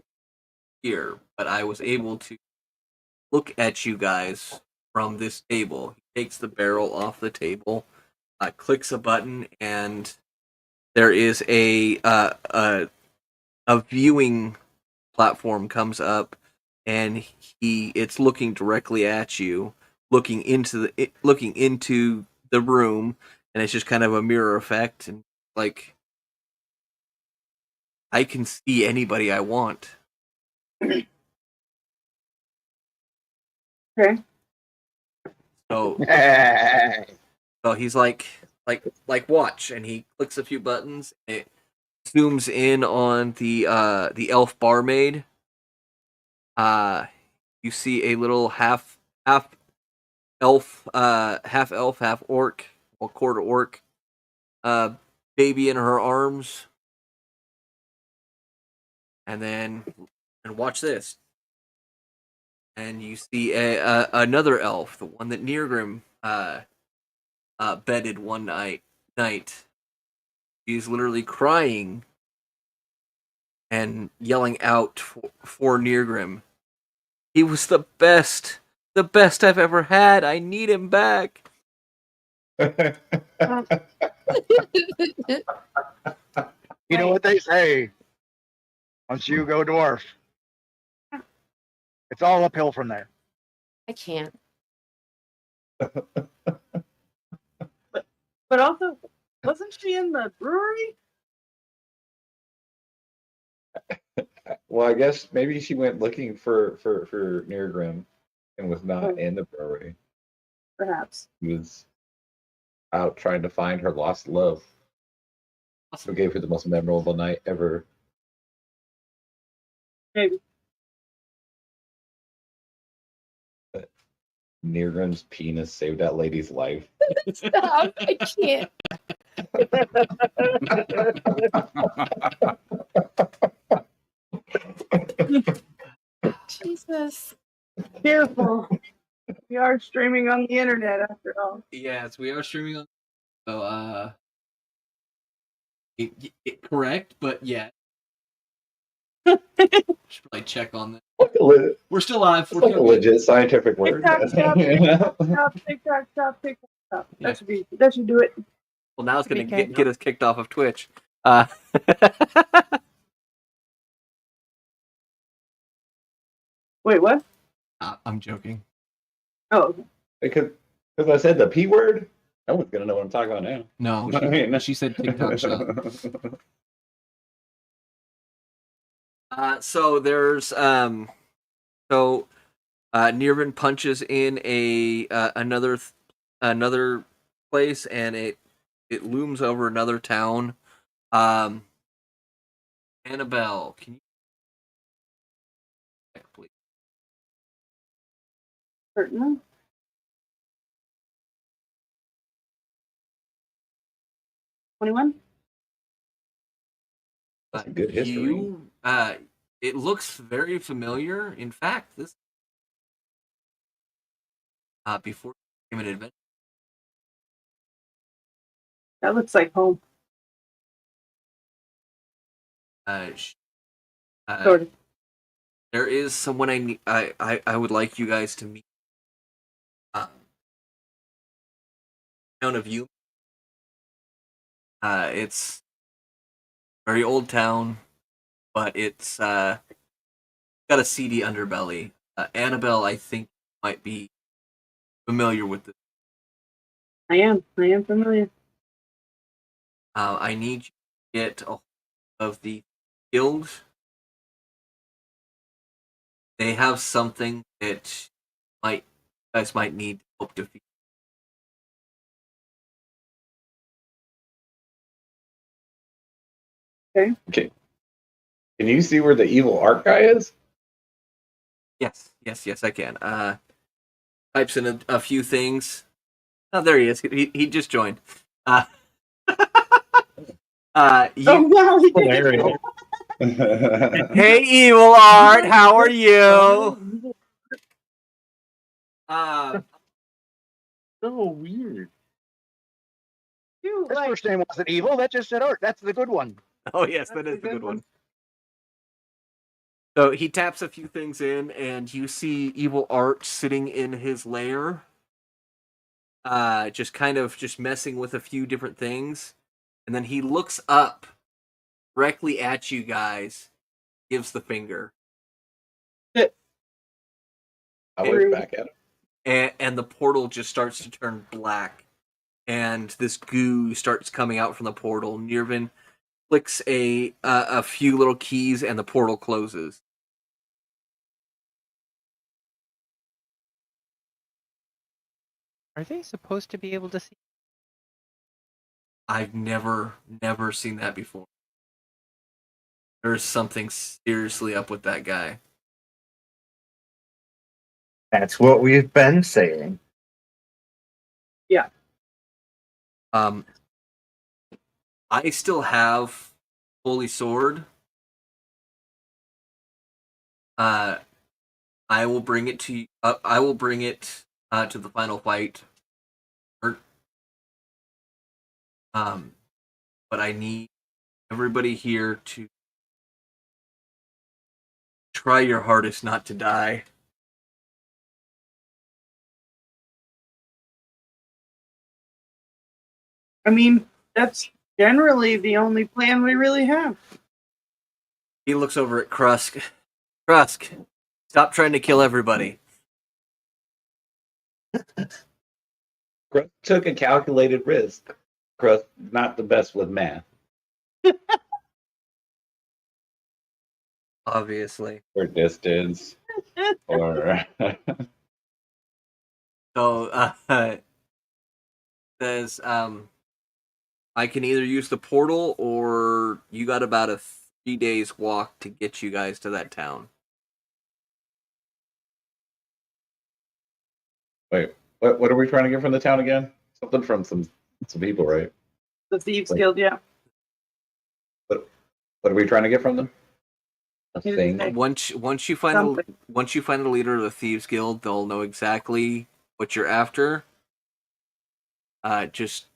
here, but I was able to look at you guys from this table. He takes the barrel off the table, clicks a button, and there is a viewing platform comes up, and it's looking directly at you, looking into the room, and it's just kind of a mirror effect, and like I can see anybody I want. Okay. So he's like watch, and he clicks a few buttons. And it zooms in on the elf barmaid. You see a little half elf, half orc, or quarter orc, baby in her arms, and watch this. And you see another elf, the one that Nirgrim bedded one night. She's literally crying and yelling out for Nirgrim. He was the best I've ever had. I need him back. You know what they say? Once you go dwarf, it's all uphill from there. I can't. But also, wasn't she in the brewery? well, I guess maybe she went looking for Nirgrim and was not in the brewery. Perhaps. He was out trying to find her lost love. Who gave her the most memorable night ever. Maybe. But Nirgrim's penis saved that lady's life. Stop! I can't. Jesus. Careful. We are streaming on the internet after all. Yes, we are streaming on. So, correct, but yeah. Should probably check on that. We're still live. It's like a legit scientific word. TikTok stop, TikTok stop, TikTok stop, TikTok stop. Yeah. That should do it. Well, now it's going to Okay. get us kicked off of Twitch. Wait, what? I'm joking. Oh, okay. Because I said the P word, no one's gonna know what I'm talking about now. No, I mean, she said TikTok shop. So there's Nirvan punches in another place, and it looms over another town. Annabelle, can you check, please? Certainly. $21? That's good history. It looks very familiar. In fact, this before it became an adventure. That looks like home. Sort of. There is someone I would like you guys to meet. Town of you. It's a very old town, but it's got a seedy underbelly. Annabelle, I think, might be familiar with this. I am familiar. I need you to get a hold of the guild. They have something that you guys might need help defeat. Okay. Can you see where the evil art guy is? Yes, I can. Types in a few things. Oh, there he is. He just joined. You, Oh wow! he did. Hilarious. hey, evil art, how are you? So weird. You, His like, first name wasn't evil. That just said art. That's the good one. Oh yes, that is the good one. So he taps a few things in, and you see evil art sitting in his lair, just messing with a few different things, and then he looks up directly at you guys, gives the finger, I wave back at him. and the portal just starts to turn black, and this goo starts coming out from the portal. Nirvin flicks a few little keys, and the portal closes. Are they supposed to be able to see? I've never seen that before. There's something seriously up with that guy. That's what we've been saying. I still have Holy Sword. I will bring it to I will bring it to the final fight. But I need everybody here to try your hardest not to die. I mean, that's generally the only plan we really have. He looks over at Krusk. Krusk, stop trying to kill everybody. Crust took a calculated risk. Crust not the best with math Obviously. or distance or So says I can either use the portal or you got about a 3 days walk to get you guys to that town. wait. What are we trying to get from the town again? Something from some people, right? The Thieves Like- Guild, yeah. What are we trying to get from them? A Here's thing. the- Once you find Something. once you find the leader of the Thieves Guild, they'll know exactly what you're after. Just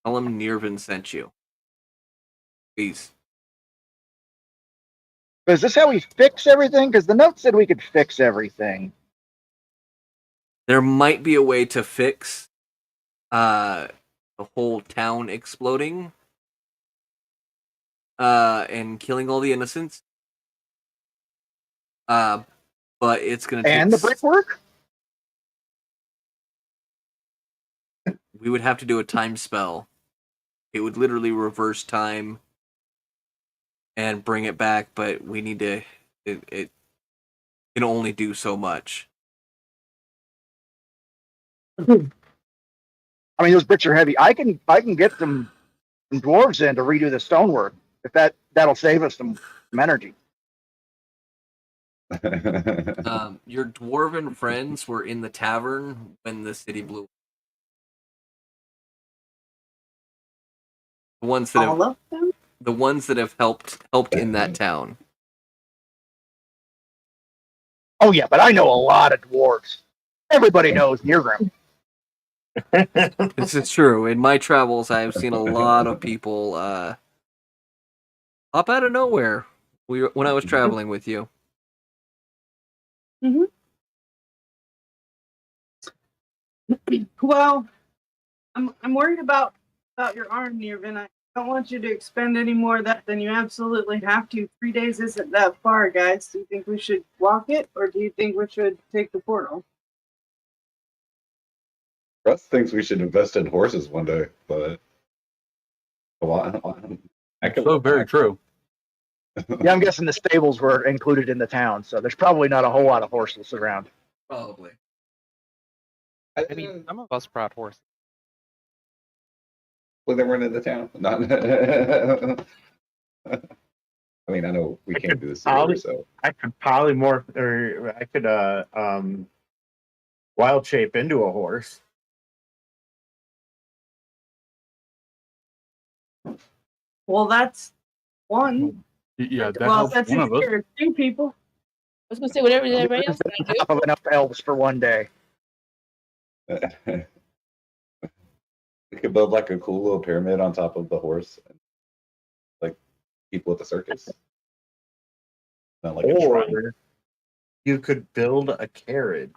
tell them Nirvin sent you. Please. Is this how we fix everything? Because the note said we could fix everything. There might be a way to fix the whole town exploding and killing all the innocents. But it's gonna take And the brickwork? we would have to do a time spell. It would literally reverse time and bring it back, but we need to it can only do so much. I mean, those bricks are heavy. I can get some dwarves in to redo the stonework. If that'll save us some energy. Your dwarven friends were in the tavern when the city blew. The ones that All of them? the ones that have helped in that town. Oh yeah, but I know a lot of dwarves. Everybody knows Nirgrim. This is true. In my travels, I have seen a lot of people pop out of nowhere when I was traveling with you. Well, I'm worried about your arm, Nirvin. I don't want you to expend any more of that than you absolutely have to. 3 days isn't that far, guys. Do you think we should walk it, or do you think we should take the portal? Russ thinks we should invest in horses one day, but I could So very true. Yeah, I'm guessing the stables were included in the town, so there's probably not a whole lot of horses around. Probably. I mean, some of us brought horses. Well, they weren't in the town. Not. I mean, I know we can't do this together, so I could probably wild shape into a horse. Well, that's one. Yeah, that Well, helps that's one if of us. you're 2 people. I was gonna say whatever everybody else On want to do. top of enough elves for one day. we could build like a cool little pyramid on top of the horse, like people at the circus. Not like a shrine. Or you could build a carriage.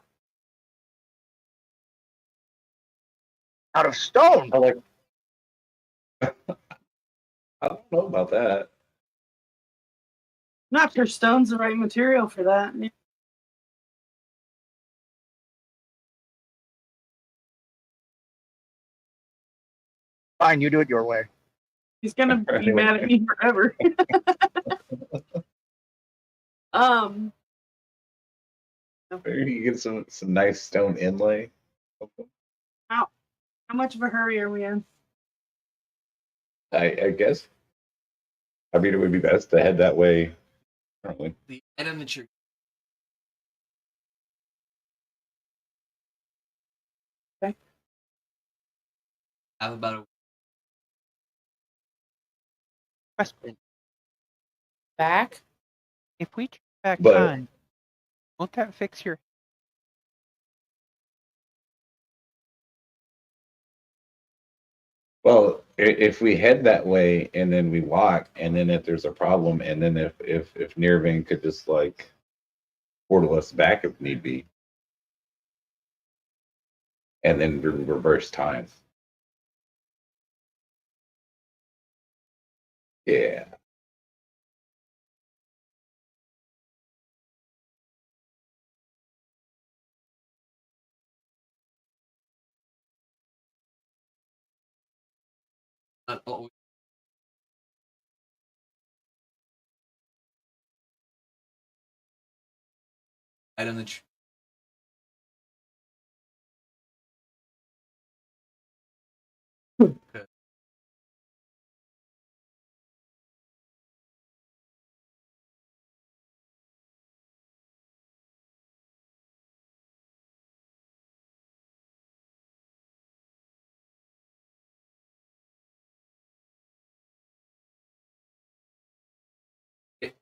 Out of stone. I like. I don't know about that. Not sure stone's the right material for that. Fine, you do it your way. He's gonna be mad at me forever. Maybe you get some nice stone inlay. How much of a hurry are we in? I guess. I mean, it would be best to head that way. Currently. The item that you're have about a Question: Back. if we turn back But- time, won't that fix your? Well, if we head that way and then we walk, and then if there's a problem, and then if Nirving could just like portal us back if need be, and then reverse time. Yeah. not always. Item that okay.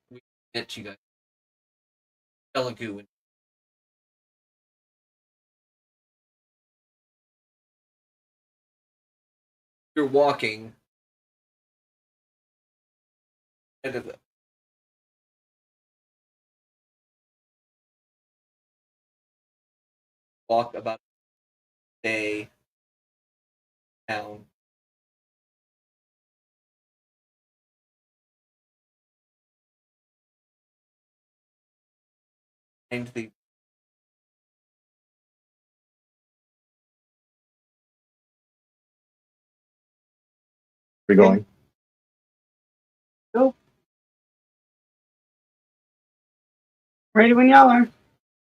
We get you guys. Telugu and you're walking end of the walk about a day down. And the We going? Ready when y'all are.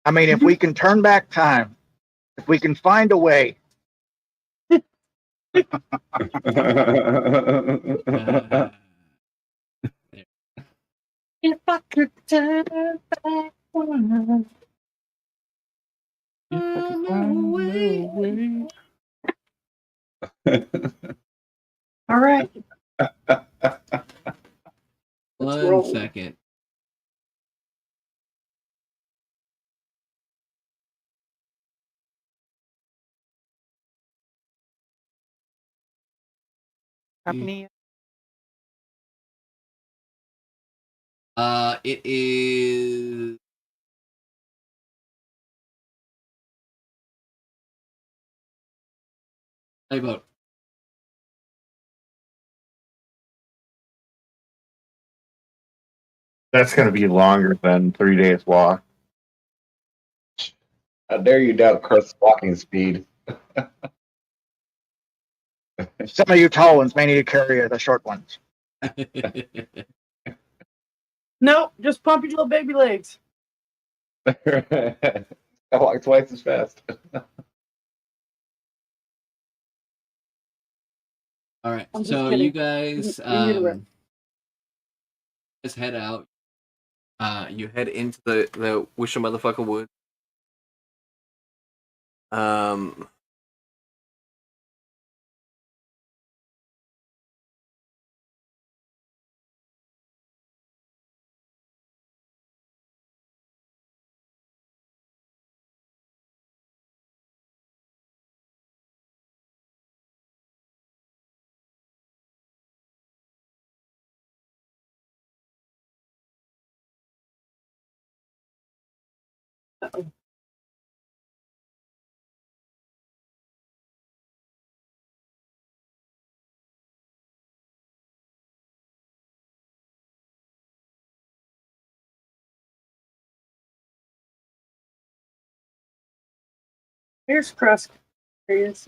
I mean, if we can turn back time, if we can find a way, If I could turn back one. All right. 1 second. company? It is. How about That's going to be longer than 3 days walk. How dare you doubt Crust's walking speed? Some of you tall ones may need to carry the short ones. Nope, just pump your little baby legs. I walk twice as fast. All right, I'm just so kidding. you guys, You need a rest. just head out. You head into the Wish a Motherfucker Wood. Here's Crust. There he is.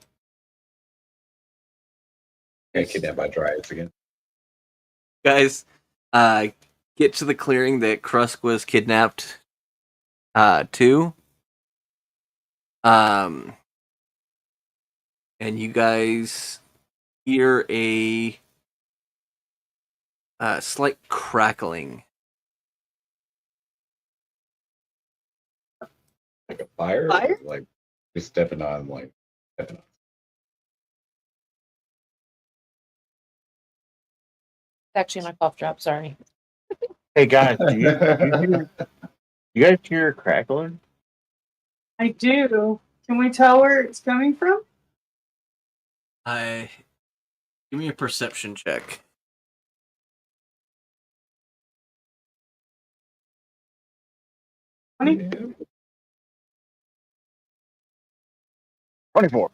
Got kidnapped by dryads again. Guys, get to the clearing that Krusk was kidnapped to. And you guys hear a slight crackling. Like a fire? Fire? Like just stepping on, like stepping on. It's actually my cough drop. Sorry. Hey guys, you guys hear crackling? I do. Can we tell where it's coming from? Give me a perception check. Yeah. 24.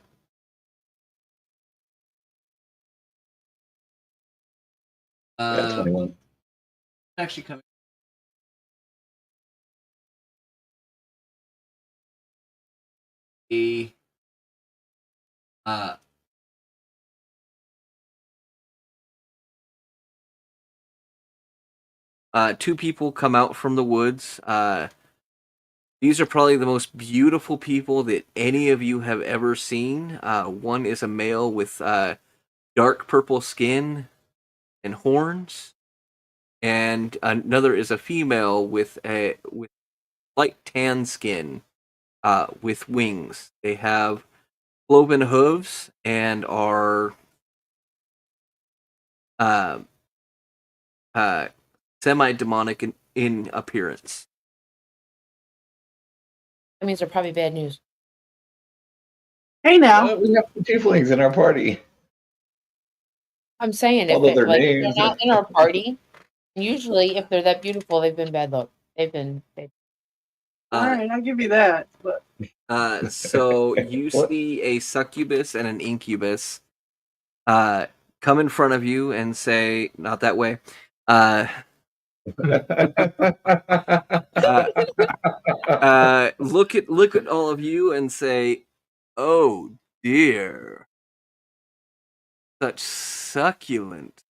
Yeah, 21. Actually coming. Uh, two people come out from the woods. These are probably the most beautiful people that any of you have ever seen. One is a male with dark purple skin and horns, and another is a female with light tan skin with wings. They have cloven hooves and are semi-demonic in appearance. That means they're probably bad news. Hey now. We have tieflings in our party. I'm saying if Although it, their like names they're not in our party, usually if they're that beautiful, they've been bad luck. They've been. All right, I'll give you that. But So you What? see a succubus and an incubus come in front of you and say, "Not that way." Look at all of you and say, "Oh dear, such succulent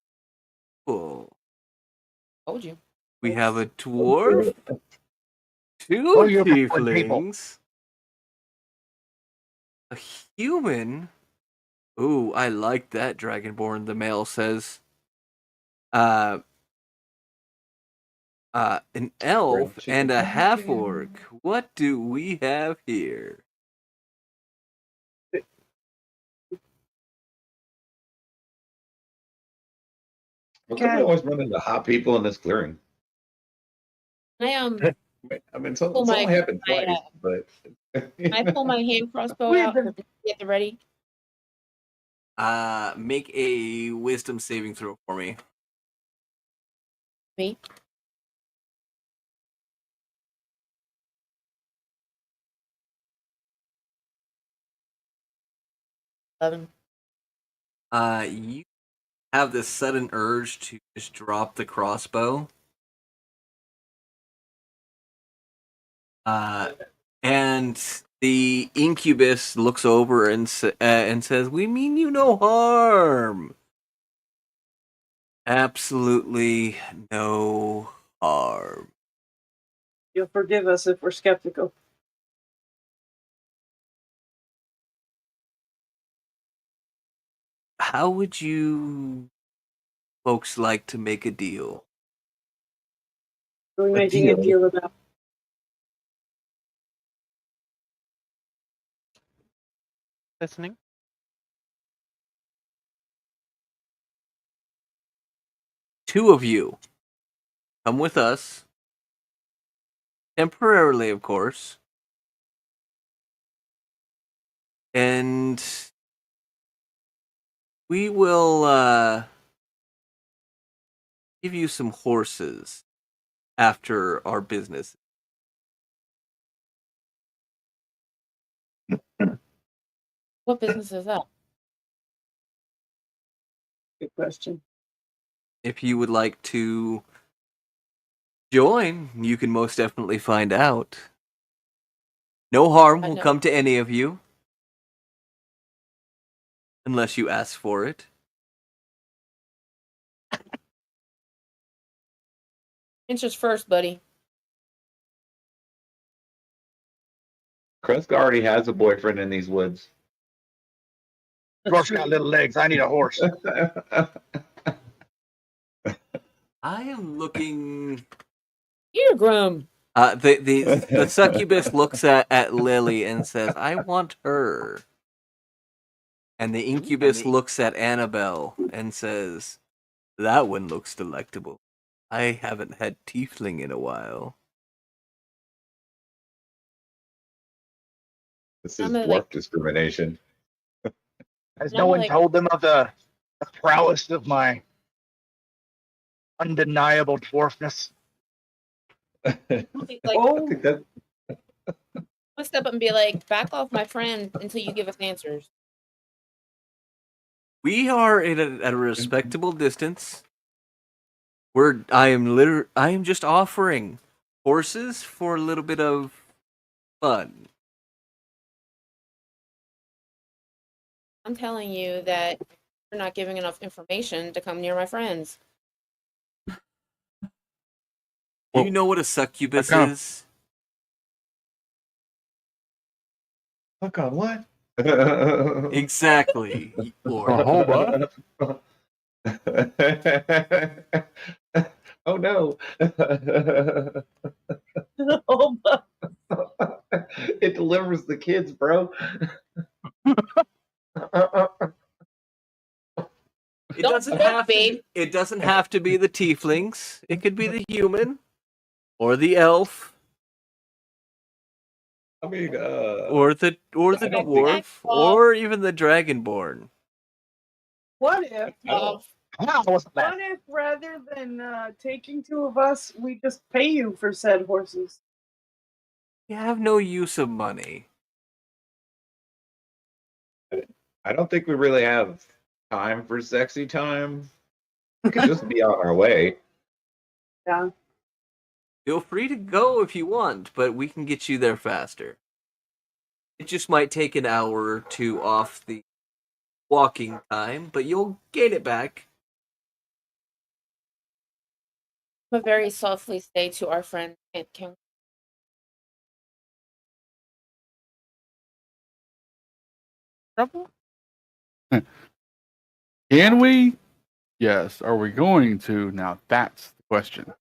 people. Told you. We have a dwarf, two Oh, you're preferred people. tieflings, a human. Ooh, I like that, Dragonborn." The male says, an elf and a half orc. What do we have here?" How come we always run into hot people in this clearing? I I mean, it's Pull only my- happened my, twice, but Can I pull my hand crossbow We out had at the ready? Make a wisdom saving throw for me. Me? Eleven. You have this sudden urge to just drop the crossbow. And the incubus looks over and says, "We mean you no harm. Absolutely no harm." You'll forgive us if we're skeptical. How would you folks like to make a deal? We're making a deal about. Listening. Two of you come with us. Temporarily, of course. And we will give you some horses after our business. What business is that? Good question. If you would like to join, you can most definitely find out. No harm will know. come to any of you. Unless you ask for it. Interest first, buddy. Kreska already has a boyfriend in these woods. Dwarf's got little legs. I need a horse. I am looking. Eargrum. The succubus looks at Lily and says, "I want her." And the incubus looks at Annabelle and says, "That one looks delectable. I haven't had tiefling in a while." This is I'm gonna, dwarf like- discrimination. Has And no I'm one like- told them of the prowess of my undeniable dwarfness? Like, I Oh, think that I'll step up and be like, back off my friend until you give us answers. We are at a respectable distance. I am just offering horses for a little bit of fun. I'm telling you that you're not giving enough information to come near my friends. Do Well, you know what a succubus kind of- is? fuck on what? Exactly, Lord. A hoba? Oh no. oh, It delivers the kids, bro. It Don't doesn't think, have to. babe. It doesn't have to be the tieflings. It could be the human, or the elf, I mean, or the I don't think- dwarf, or even the dragonborn. what if? Wasn't that? What if rather than taking two of us, we just pay you for said horses? You have no use of money. I don't think we really have time for sexy time. We could just be on our way. Yeah. Feel free to go if you want, but we can get you there faster. It just might take an hour or two off the walking time, but you'll gain it back. I'm gonna very softly say to our friend, can Trouble? Can we? Yes. Are we going to? Now that's the question.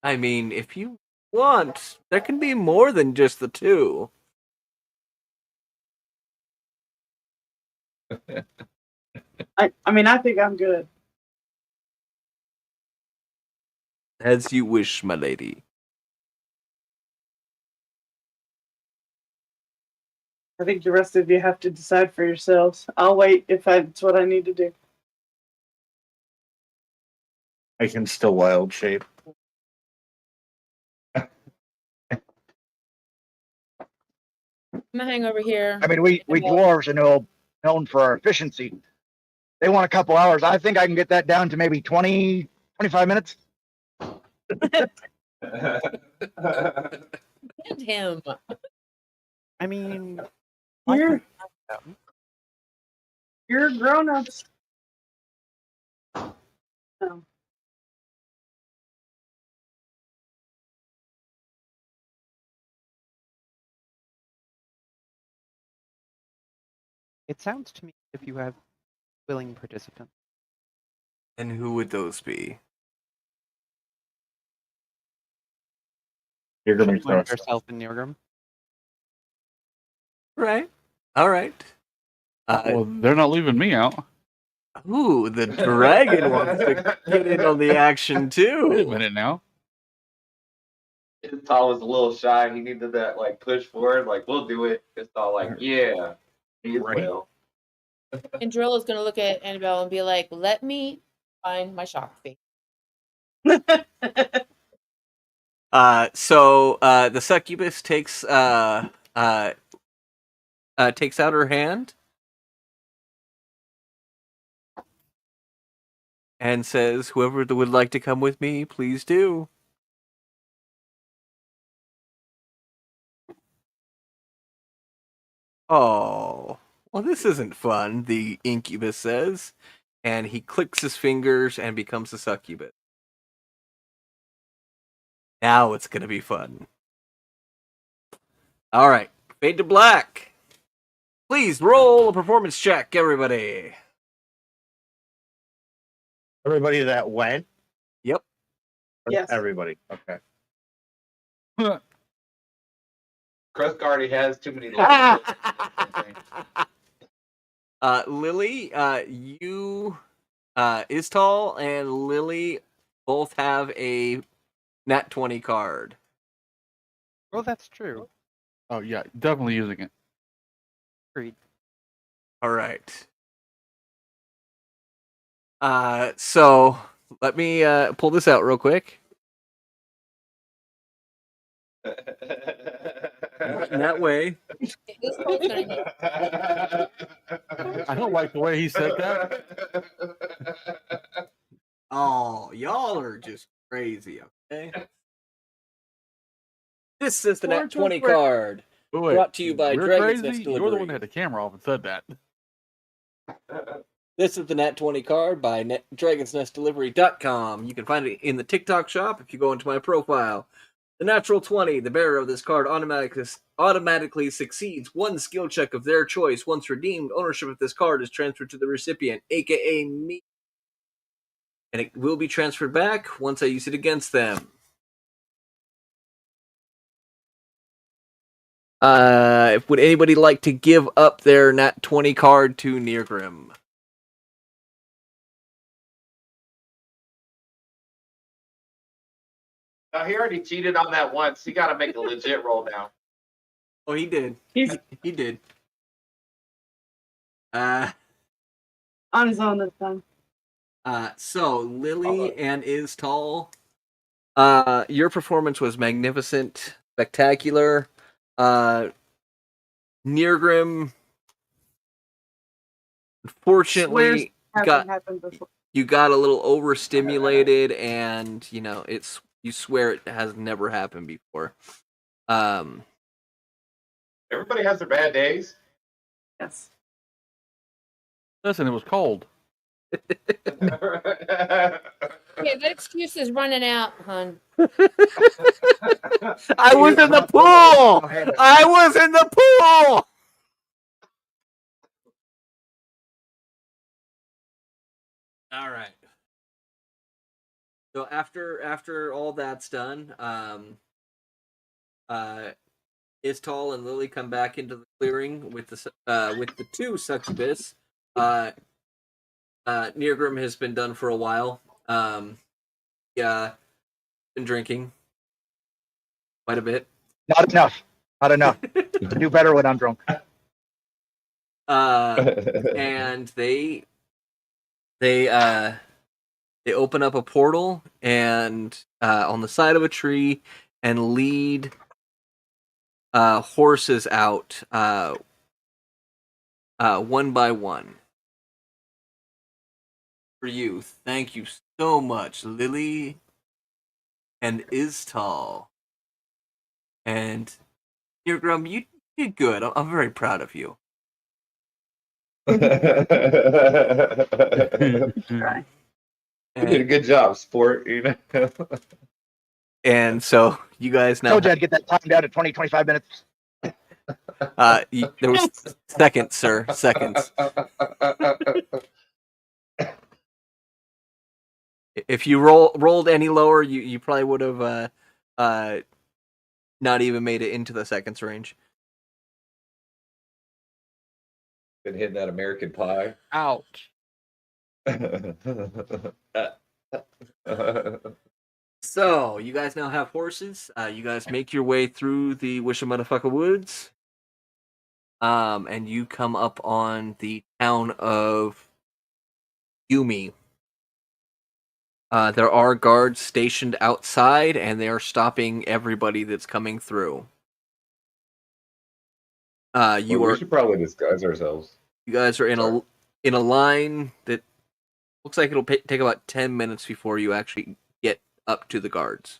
I mean, if you want, there can be more than just the two. I mean, I think I'm good. As you wish, my lady. I think the rest of you have to decide for yourselves. I'll wait if that's what I need to do. I can still wild shape. I'm gonna hang over here. I mean, we dwarves are known for our efficiency. They want a couple hours. I think I can get that down to maybe 20, 25 minutes. And him. I mean, You're grown-ups. Oh. it sounds to me if you have willing participants. And who would those be? You're gonna be Find toast. yourself in Nirgrim. Right. All right. Well, they're not leaving me out. Ooh, the dragon wants to get in on the action Wait a too. minute now. His tall was a little shy. He needed that like push forward. Like we'll do it. It's all like yeah, he is Right. well. And Drill is gonna look at Annabelle and be like, "Let me find my shock face." So the succubus takes out her hand and says, "Whoever would like to come with me, please do." Oh, well, this isn't fun, the incubus says, and he clicks his fingers and becomes a succubus. Now it's gonna be fun. All right, fade to black. Please roll a performance check, everybody. Everybody that went? Yep. Or Yes. Everybody. Okay. Krusk already has too many. Lily, you, Istal and Lily both have a nat 20 card. Well, that's true. Oh yeah, definitely using it. Agreed. All right. So let me pull this out real quick. Not in that way. This one's gonna need- I don't like the way he said that. Oh, y'all are just crazy, okay? This is the nat 20 card. But wait, Brought to you by we're Dragon's crazy. Nest You're the one Delivery. that had the camera off and said that. This is the Nat 20 card by DragonsNestDelivery.com. You can find it in the TikTok shop if you go into my profile. The natural 20, the bearer of this card automatically succeeds one skill check of their choice. Once redeemed, ownership of this card is transferred to the recipient, aka me. And it will be transferred back once I use it against them. Would anybody like to give up their Nat 20 card to Nirgrim? Now, he already cheated on that once. He got to make a legit roll now. Oh, he did. He's He did. on his own this time. So Lily and Is Tall. Your performance was magnificent, spectacular. Nirgrim, unfortunately, Hasn't happened before. you got a little overstimulated, and you swear it has never happened before. Everybody has their bad days. Yes. Listen, it was cold. Okay, that excuse is running out, hon. I was in the pool. I was in the pool. All right. So after all that's done, Istal and Lily come back into the clearing with the two succubus. Nirgrim has been done for a while. Yeah, been drinking quite a bit. Not enough. Not enough. I do better when I'm drunk. And they open up a portal and on the side of a tree and lead horses out one by one. For you, thank you so much, Lily and Istal. And Grum, you did good. I'm very proud of you. You Try. did a good job, sport. You know. And so you guys now Told you I'd get that time down to 20, 25 minutes. there was seconds, sir, seconds. If you rolled any lower, you probably would have not even made it into the seconds range. Been hitting that American Pie. Ouch. So you guys now have horses. You guys make your way through the Wishamotherfucker Woods, and you come up on the town of Yumi. There are guards stationed outside, and they are stopping everybody that's coming through. We should probably disguise ourselves. You guys are in a line that looks like it'll take about 10 minutes before you actually get up to the guards.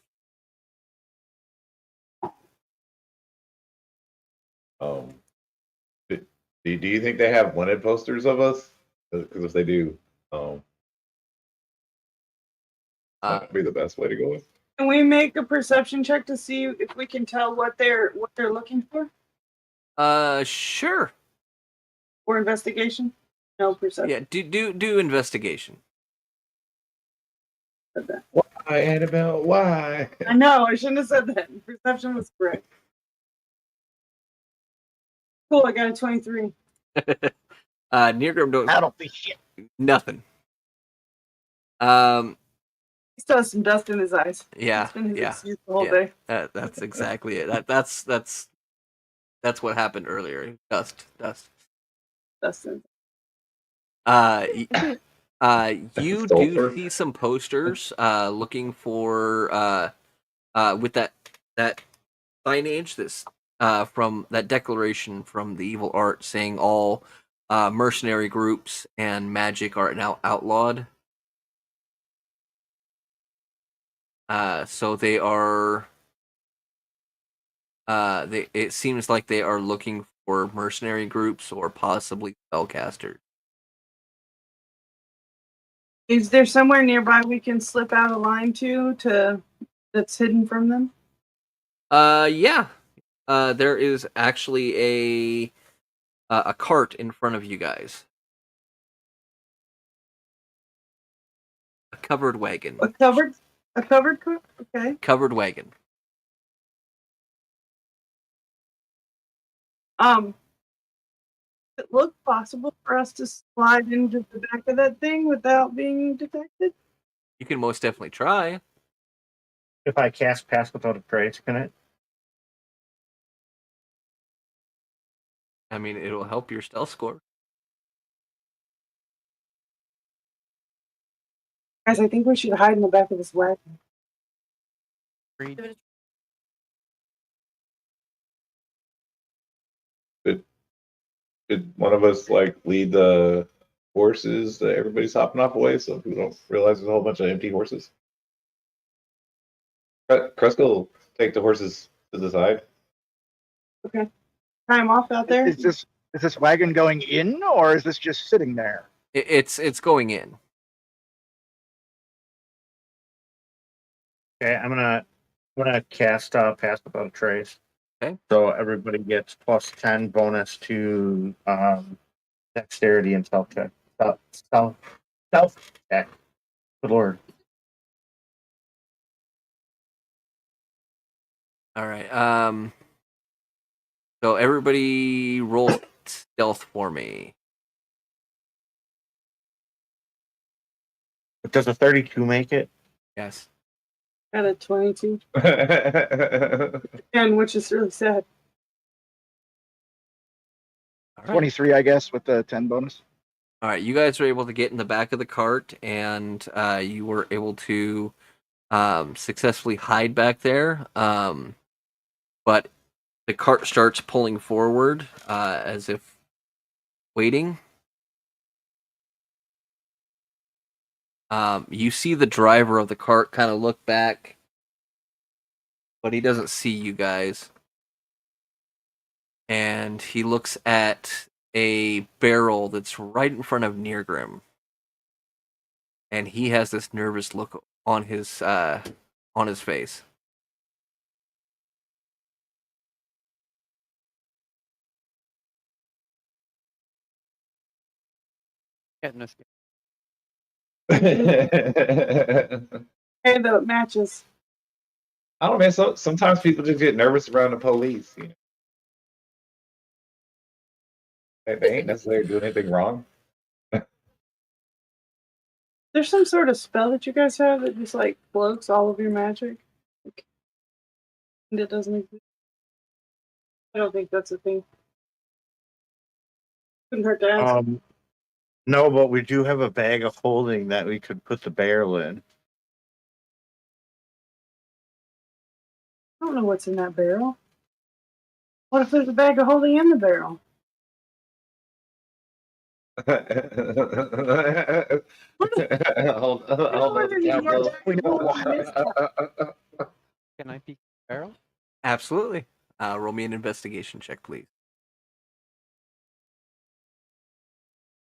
Do you think they have wanted posters of us? Because if they do, that'd be the best way to go with. Can we make a perception check to see if we can tell what they're looking for? Sure. Or investigation? No perception. Yeah, do investigation. Why, Annabelle? Why? I know, I shouldn't have said that. Perception was correct. Cool, I got a 23. Neargrim don't. I don't think shit. Nothing. He still has some dust in his eyes. Yeah, It's been his yeah, excuse the whole yeah. day. That's exactly it. That's what happened earlier. Dust. Dust in. You do see some posters looking for with that signage that's from that declaration from the evil art saying all mercenary groups and magic are now outlawed. So they are it seems like they are looking for mercenary groups or possibly spellcasters. Is there somewhere nearby we can slip out a line to that's hidden from them? Yeah. There is actually a cart in front of you guys. A covered wagon. A covered cart? Okay. Covered wagon. Does it look possible for us to slide into the back of that thing without being detected? You can most definitely try. If I cast Pass Without a Trace, can it? I mean, it'll help your stealth score. Guys, I think we should hide in the back of this wagon. Agreed. Did one of us like lead the horses that everybody's hopping off away so people don't realize there's a whole bunch of empty horses? Kreska will take the horses to the side. Okay. Tie them off out there. Is this wagon going in, or is this just sitting there? It's going in. Okay, I'm gonna cast Pass Without a Trace. Okay. So everybody gets plus 10 bonus to dexterity and stealth check. Stealth check. Good lord. All right. So everybody roll stealth for me. Does a 32 make it? Yes. Got a 22. And which is really sad. All right. 23, I guess, with the 10 bonus. All right, you guys were able to get in the back of the cart, and you were able to successfully hide back there. But the cart starts pulling forward as if waiting. You see the driver of the cart kind of look back, but he doesn't see you guys. And he looks at a barrel that's right in front of Neargrim. And he has this nervous look on his face. Getting us. Hey, the matches. I don't know, man. So sometimes people just get nervous around the police. You know? They ain't necessarily doing anything wrong. There's some sort of spell that you guys have that just like cloaks all of your magic. Like, and it doesn't exist. I don't think that's a thing. Couldn't hurt to ask. No, but we do have a bag of holding that we could put the barrel in. I don't know what's in that barrel. What if there's a bag of holding in the barrel? Hold on, Diablo. Can I peek the barrel? Absolutely. Roll me an investigation check, please.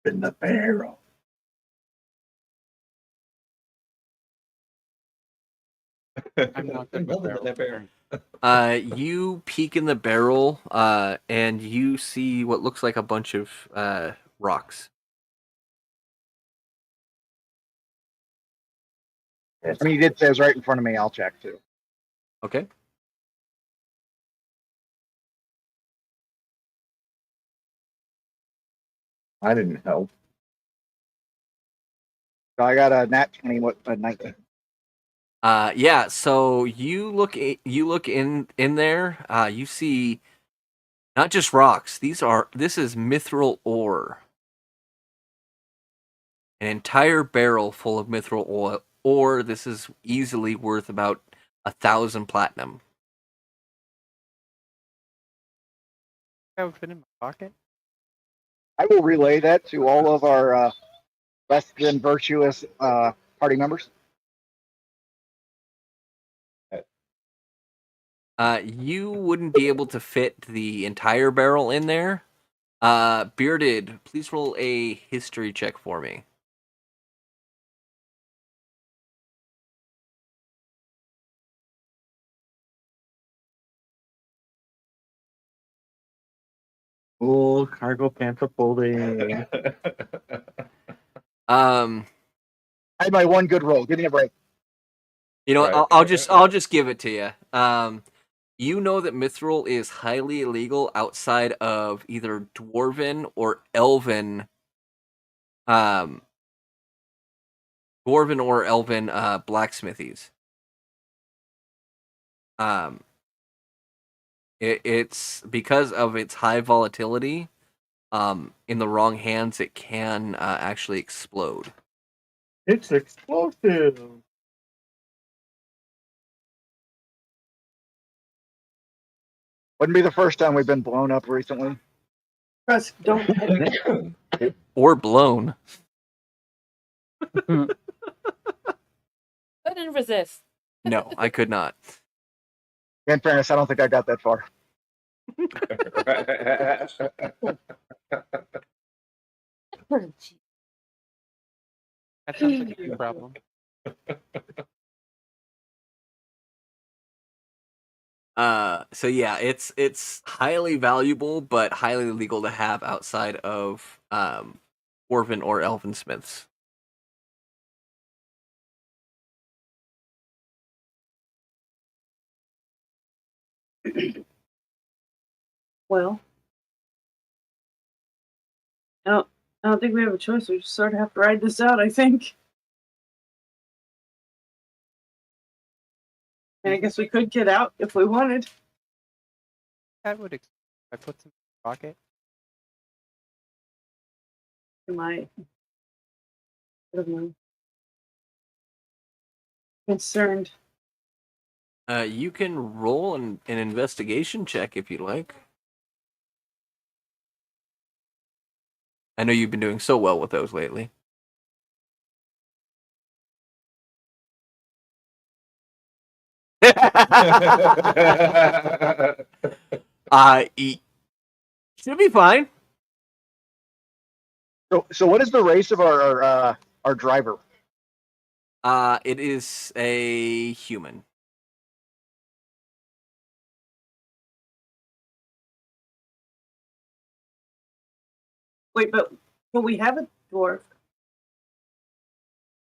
In the barrel. I'm not good with barrels. You peek in the barrel, and you see what looks like a bunch of rocks. I mean, he did say it was right in front of me. I'll check too. Okay. I didn't help. So I got a nat 20, what, a 19. Yeah. So you look in there. You see not just rocks. This is mithril ore. An entire barrel full of mithril ore. This is easily worth about 1,000 platinum. I would fit in my pocket. I will relay that to all of our less than virtuous party members. You wouldn't be able to fit the entire barrel in there. Bearded, please roll a history check for me. Oh, cargo pants are folding. Um, I had my one good roll. Give me a break. you know, Right. I'll just give it to you. You know that mithril is highly illegal outside of either dwarven or elven. Blacksmithies. It's because of its high volatility. In the wrong hands, it can actually explode. It's explosive. Wouldn't be the first time we've been blown up recently. Russ, don't. Or blown. Couldn't resist. No, I could not. In fairness, I don't think I got that far. That sounds like a you problem. So yeah, it's highly valuable, but highly illegal to have outside of dwarven or elven smiths. Well, I don't think we have a choice. We just sort of have to ride this out, I think. And I guess we could get out if we wanted. I would. I put some in my pocket. Am I don't know. Concerned. You can roll an investigation check if you like. I know you've been doing so well with those lately. Should be fine. So what is the race of our driver? It is a human. Wait, but we have a dwarf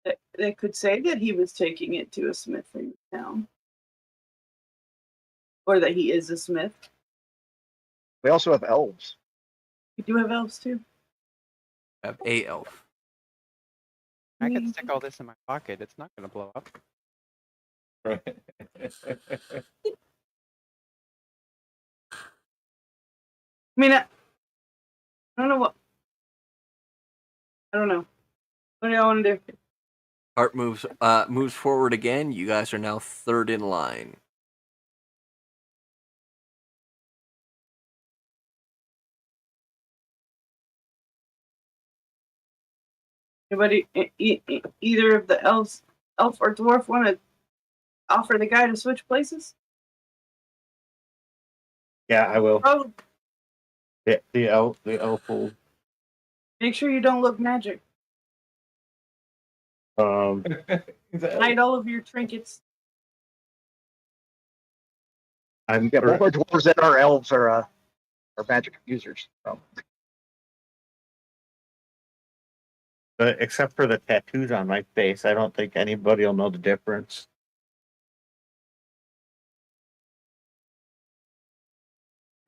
that could say that he was taking it to a smith in town, or that he is a smith. We also have elves. We do have elves too. I have a elf. I could stick all this in my pocket. It's not going to blow up. I mean, I don't know what. I don't know. What do I want to do? Art moves forward again. You guys are now third in line. Anybody, either of the elf or dwarf, want to offer the guy to switch places? Yeah, I will. Oh, The elf will. make sure you don't look magic. Hide all of your trinkets. I'm Yeah, both our dwarves and our elves are magic users. So. But except for the tattoos on my face, I don't think anybody will know the difference.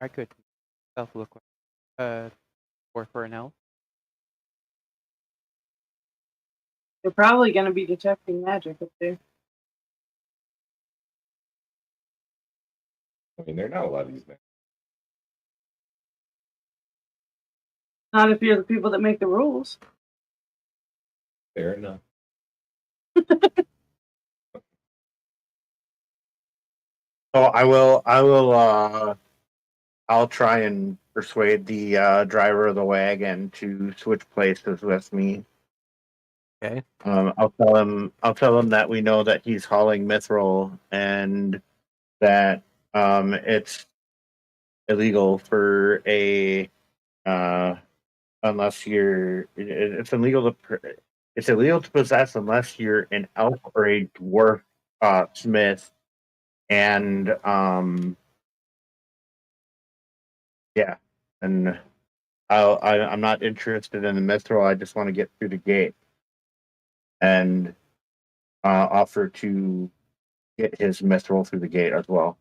I could self look like dwarf or an elf. They're probably going to be detecting magic up there. I mean, they're not a lot of these men. Not if you're the people that make the rules. Fair enough. So I'll try and persuade the driver of the wagon to switch places with me. Okay. I'll tell him that we know that he's hauling mithril and that it's illegal for a unless you're it's illegal to possess unless you're an elf or a dwarf smith, and yeah, and I'm not interested in the mithril. I just want to get through the gate and offer to get his mithril through the gate as well.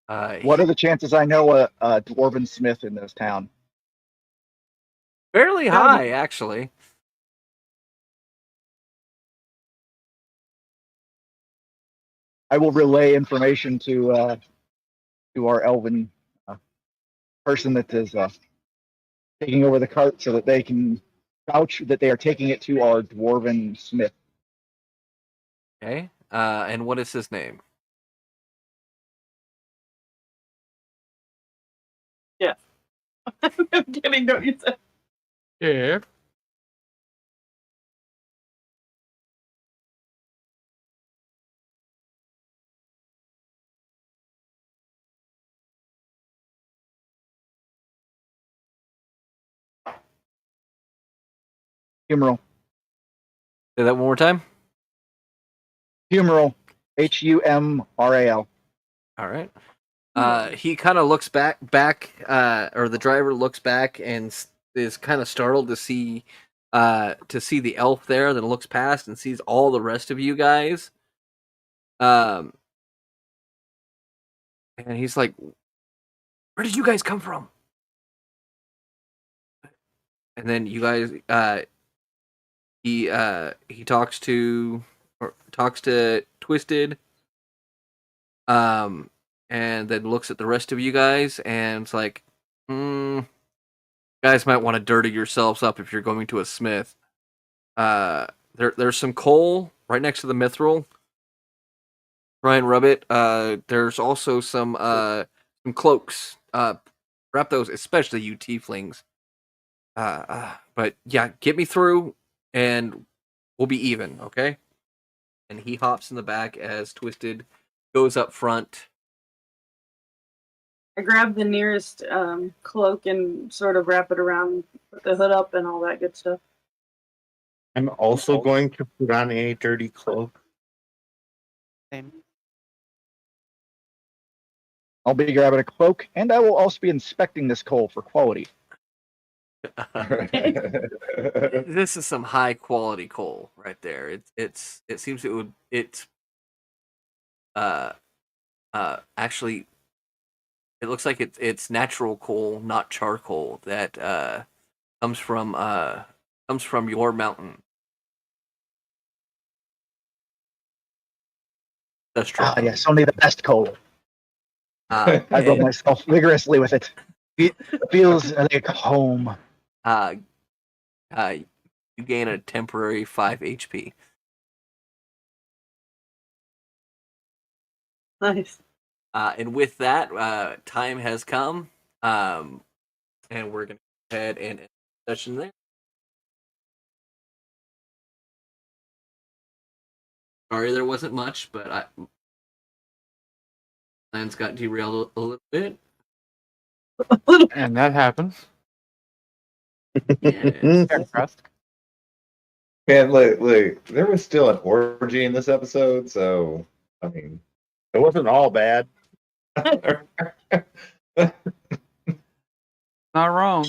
What are the chances I know a dwarven smith in this town? Fairly high, actually. I will relay information to our elven person that is taking over the cart so that they can vouch that they are taking it to our dwarven smith. Okay. And what is his name? Yeah. I'm kidding, don't you say? Yeah. Humoral. Say that one more time. Humoral. Humral. All right. He kind of looks back, or the driver looks back and is kind of startled to see the elf there. Then looks past and sees all the rest of you guys. And he's like, "Where did you guys come from?" And then you guys, he talks to Twisted, and then looks at the rest of you guys and it's like, guys might want to dirty yourselves up if you're going to a smith. There's some coal right next to the mithril. Try and rub it. There's also some cloaks. Wrap those, especially you tieflings. But yeah, get me through, and we'll be even, okay? And he hops in the back as Twisted goes up front. I grab the nearest cloak and sort of wrap it around, put the hood up, and all that good stuff. I'm also going to put on a dirty cloak. Same. I'll be grabbing a cloak, and I will also be inspecting this coal for quality. This is some high quality coal right there. It seems actually it looks like it's natural coal, not charcoal that comes from your mountain. That's true. Yes, only the best coal. I rub And, myself vigorously with it. It feels like home. you gain a temporary 5 HP. Nice. And with that, time has come, and we're gonna go ahead and end the session there. Sorry, there wasn't much, but plans got derailed a little bit. And that happens. Yes. Fair crust. Man, look, there was still an orgy in this episode, so I mean, It wasn't all bad. Not wrong.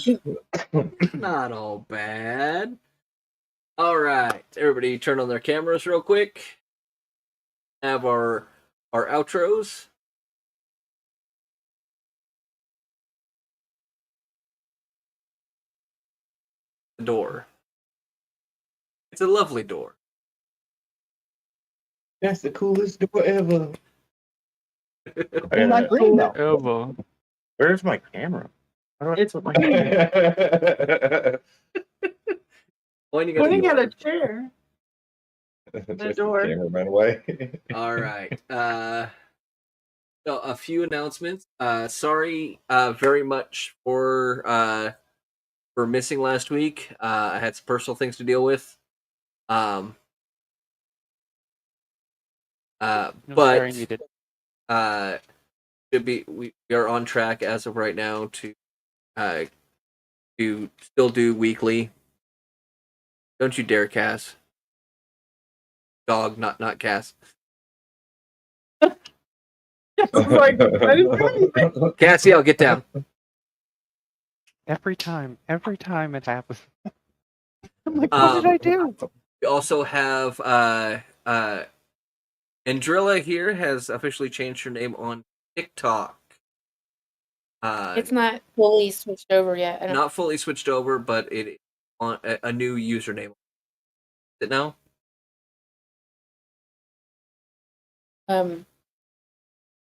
Not all bad. All right, everybody, turn on their cameras real quick. Have our outros. The door. It's a lovely door. That's the coolest door ever. I'm not green though. Ever. Where's my camera? How do I It's put my Pointing pointing at at the a chair. Just door. The camera ran away. All right. So a few announcements. Sorry, very much for missing last week. I had some personal things to deal with. No, But sorry, needed. should be we are on track as of right now to still do weekly. Don't you dare, Cass. Dog, not Cass. Like, I didn't do anything. Cassie, I'll get down. Every time it happens. I'm like, what did I do? We also have Andrilla here has officially changed her name on TikTok. It's not fully switched over yet. I don't Not fully switched over, but it on a new username. Is it now?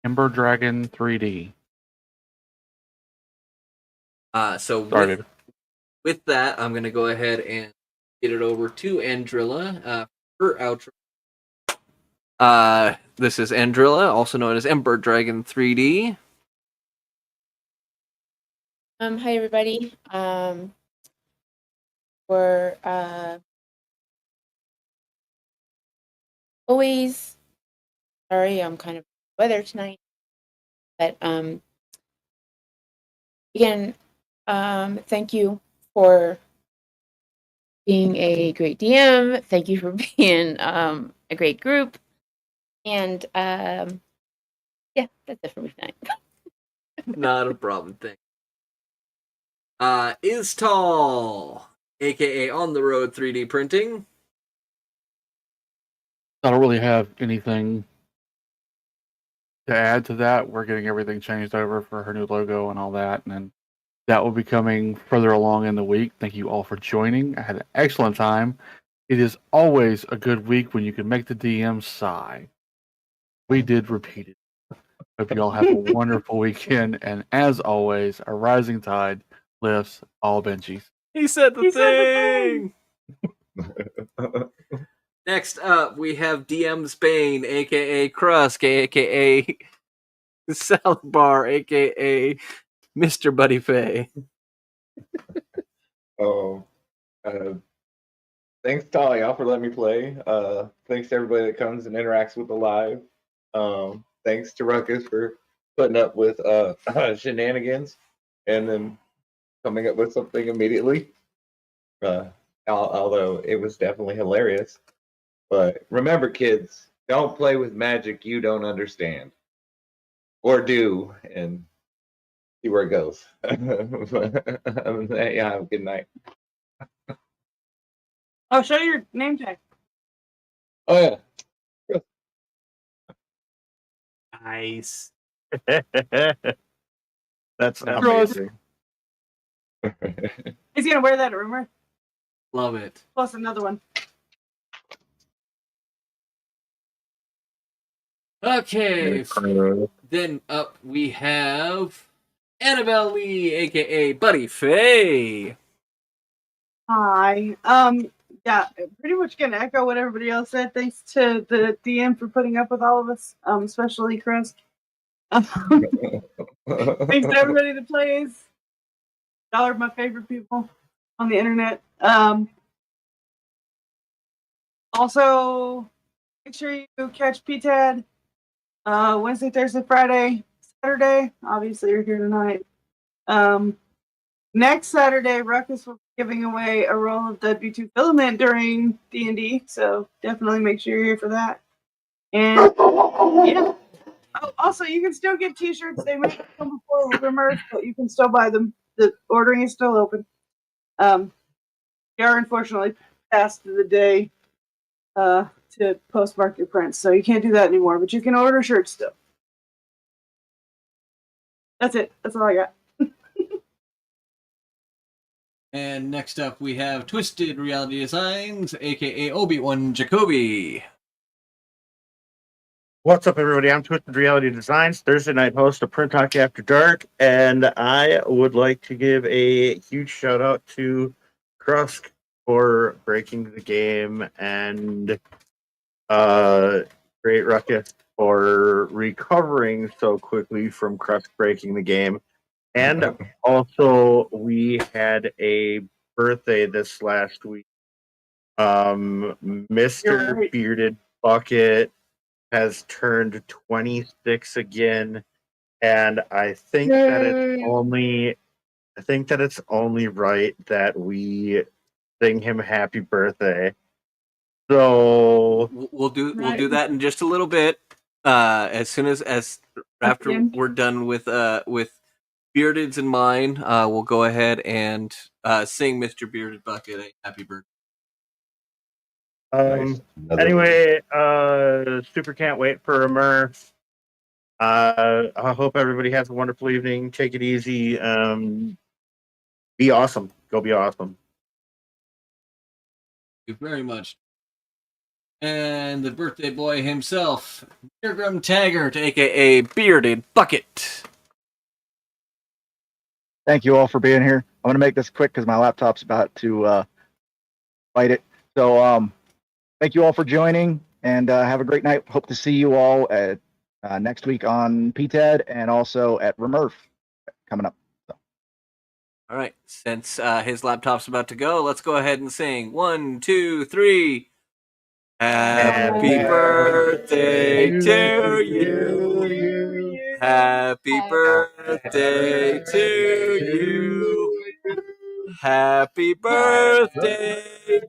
Ember Dragon 3D. So Sorry, with that, I'm gonna go ahead and get it over to Andrilla for outro. This is Andrilla, also known as Ember Dragon 3D. Hi everybody. We're always sorry, I'm kind of weather tonight. But again, thank you for being a great DM. Thank you for being a great group. And yeah, that's it for me tonight. Not a problem thing. Is Tall, aka On the Road 3D Printing. I don't really have anything to add to that. We're getting everything changed over for her new logo and all that, and then that will be coming further along in the week. Thank you all for joining. I had an excellent time. It is always a good week when you can make the DM sigh. We did repeat it. Hope you all have a wonderful weekend, and as always, a rising tide lifts all Benjis. He said the He said the thing. Next up, we have DM Spain, aka Krusk, aka Salad Bar, aka Mr. Buddy Fay. Oh, thanks to all y'all for letting me play. Thanks to everybody that comes and interacts with the live. Thanks to Ruckus for putting up with shenanigans and then coming up with something immediately. Although it was definitely hilarious. But remember, kids, don't play with magic you don't understand. Or do, and see where it goes. Yeah, have a good night. Oh, show your name tag. Oh, yeah. Nice. That's Gross. amazing. He's gonna wear that, remember? Love it. Plus another one. Okay. Then up we have Annabelle Lee, aka Buddy Fay. Hi. Yeah, pretty much gonna echo what everybody else said. Thanks to the DM for putting up with all of us, especially Chris. Thanks to everybody that plays. Y'all are my favorite people on the internet. Also, make sure you catch ptad Wednesday, Thursday, Friday, Saturday. Obviously, you're here tonight. Next Saturday, Ruckus will be giving away a roll of W2 filament during D&D, so definitely make sure you're here for that. And yeah. Oh, also, you can still get T-shirts. They may have come before rumors, but you can still buy them. The ordering is still open. We are unfortunately past the day to postmark your prints, so you can't do that anymore. But you can order shirts still. That's it. That's all I got. And next up we have Twisted Reality Designs, aka Obi-Wan Jacoby. What's up, everybody? I'm Twisted Reality Designs, Thursday night host of Print Talk After Dark, and I would like to give a huge shout out to Krusk for breaking the game, and Great Ruckus for recovering so quickly from Krusk breaking the game. And also, we had a birthday this last week. Mr. Right. Bearded Bucket has turned 26 again, and I think that it's only right that we sing him happy birthday. So We'll do that in just a little bit. As soon as after we're done with Bearded's and mine, we'll go ahead and sing Mr. Bearded Bucket a happy birthday. Nice. Anyway, super can't wait for Murph. I hope everybody has a wonderful evening. Take it easy. Be awesome. Go be awesome. Thank you very much. And the birthday boy himself, Mirgram Taggart, aka Bearded Bucket. Thank you all for being here. I'm going to make this quick because my laptop's about to fight it. So thank you all for joining, and have a great night. Hope to see you all at next week on PTAD and also at Remurf coming up. So. All right, since his laptop's about to go, let's go ahead and sing 1, 2, 3. Happy birthday to you. Happy birthday to you. Happy birthday,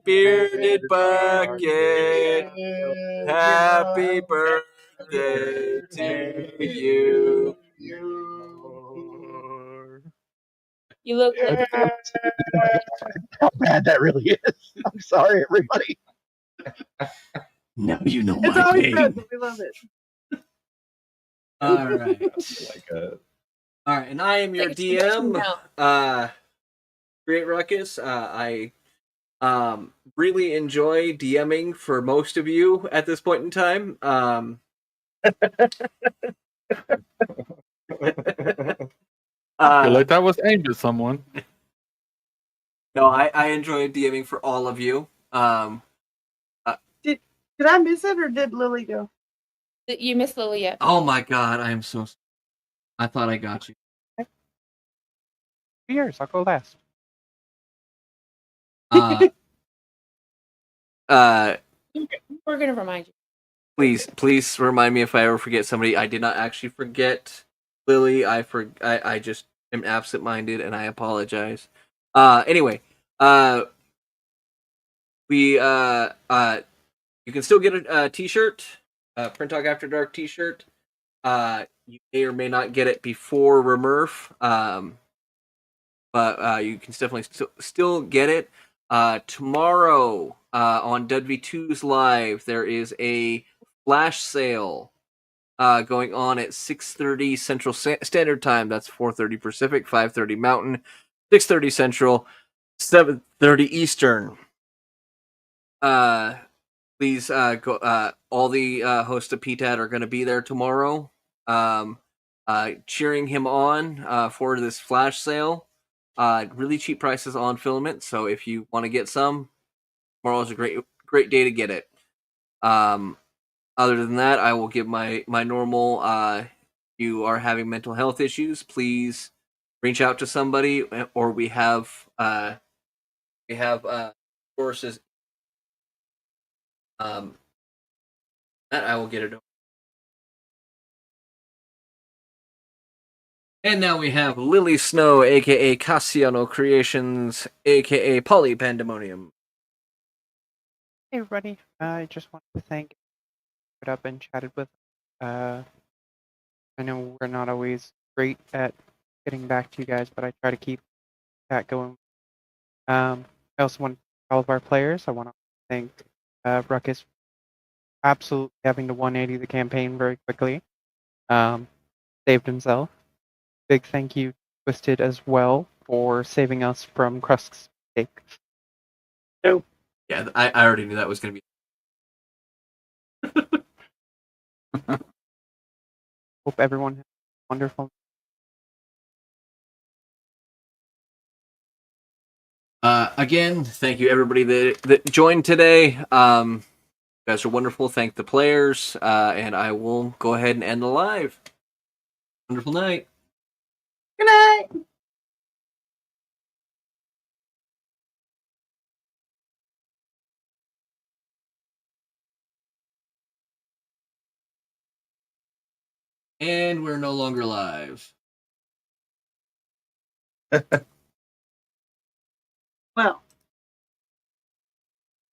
Bearded Bucket. Happy birthday to you. You look like How bad that really is. I'm sorry, everybody. Now you know It's my always pain. good, but we love it. All right. All right, and I am your Take a suggestion DM, Great Ruckus. I really enjoy DMing for most of you at this point in time. I feel like that was aimed at someone. No, I enjoy DMing for all of you. Did I miss it or did Lily go? You missed Lily yet. Oh my god, I am so. I thought I got you. Yours, I'll go last. Uh, We're gonna remind you. please remind me if I ever forget somebody. I did not actually forget Lily. I just am absent-minded, and I apologize. Anyway, we you can still get a T-shirt, Print Talk After Dark T-shirt. You may or may not get it before Remurf, but you can definitely still get it. Tomorrow on WV2's Live, there is a flash sale going on at 6:30 Central Standard Time. That's 4:30 Pacific, 5:30 Mountain, 6:30 Central, 7:30 Eastern. Please go. All the hosts of ptad are going to be there tomorrow, cheering him on for this flash sale. Really cheap prices on filament, so if you want to get some, tomorrow is a great day to get it. Other than that, I will give my normal. If you are having mental health issues, please reach out to somebody, or we have sources. That I will get it over. And now we have Lily Snow, aka Cassiano Creations, aka Poly Pandemonium. Hey everybody, I just wanted to thank put up and chatted with. I know we're not always great at getting back to you guys, but I try to keep that going. I also want to thank all of our players. I want to thank Ruckus absolutely having to 180 the campaign very quickly. Saved himself. Big thank you to Twisted as well for saving us from Krusk's mistake. Yeah, I already knew that was going to be. Hope everyone has a wonderful. Again, thank you everybody that joined today. You guys are wonderful. Thank the players, and I will go ahead and end the live. Wonderful night. Good night. And we're no longer live. Well.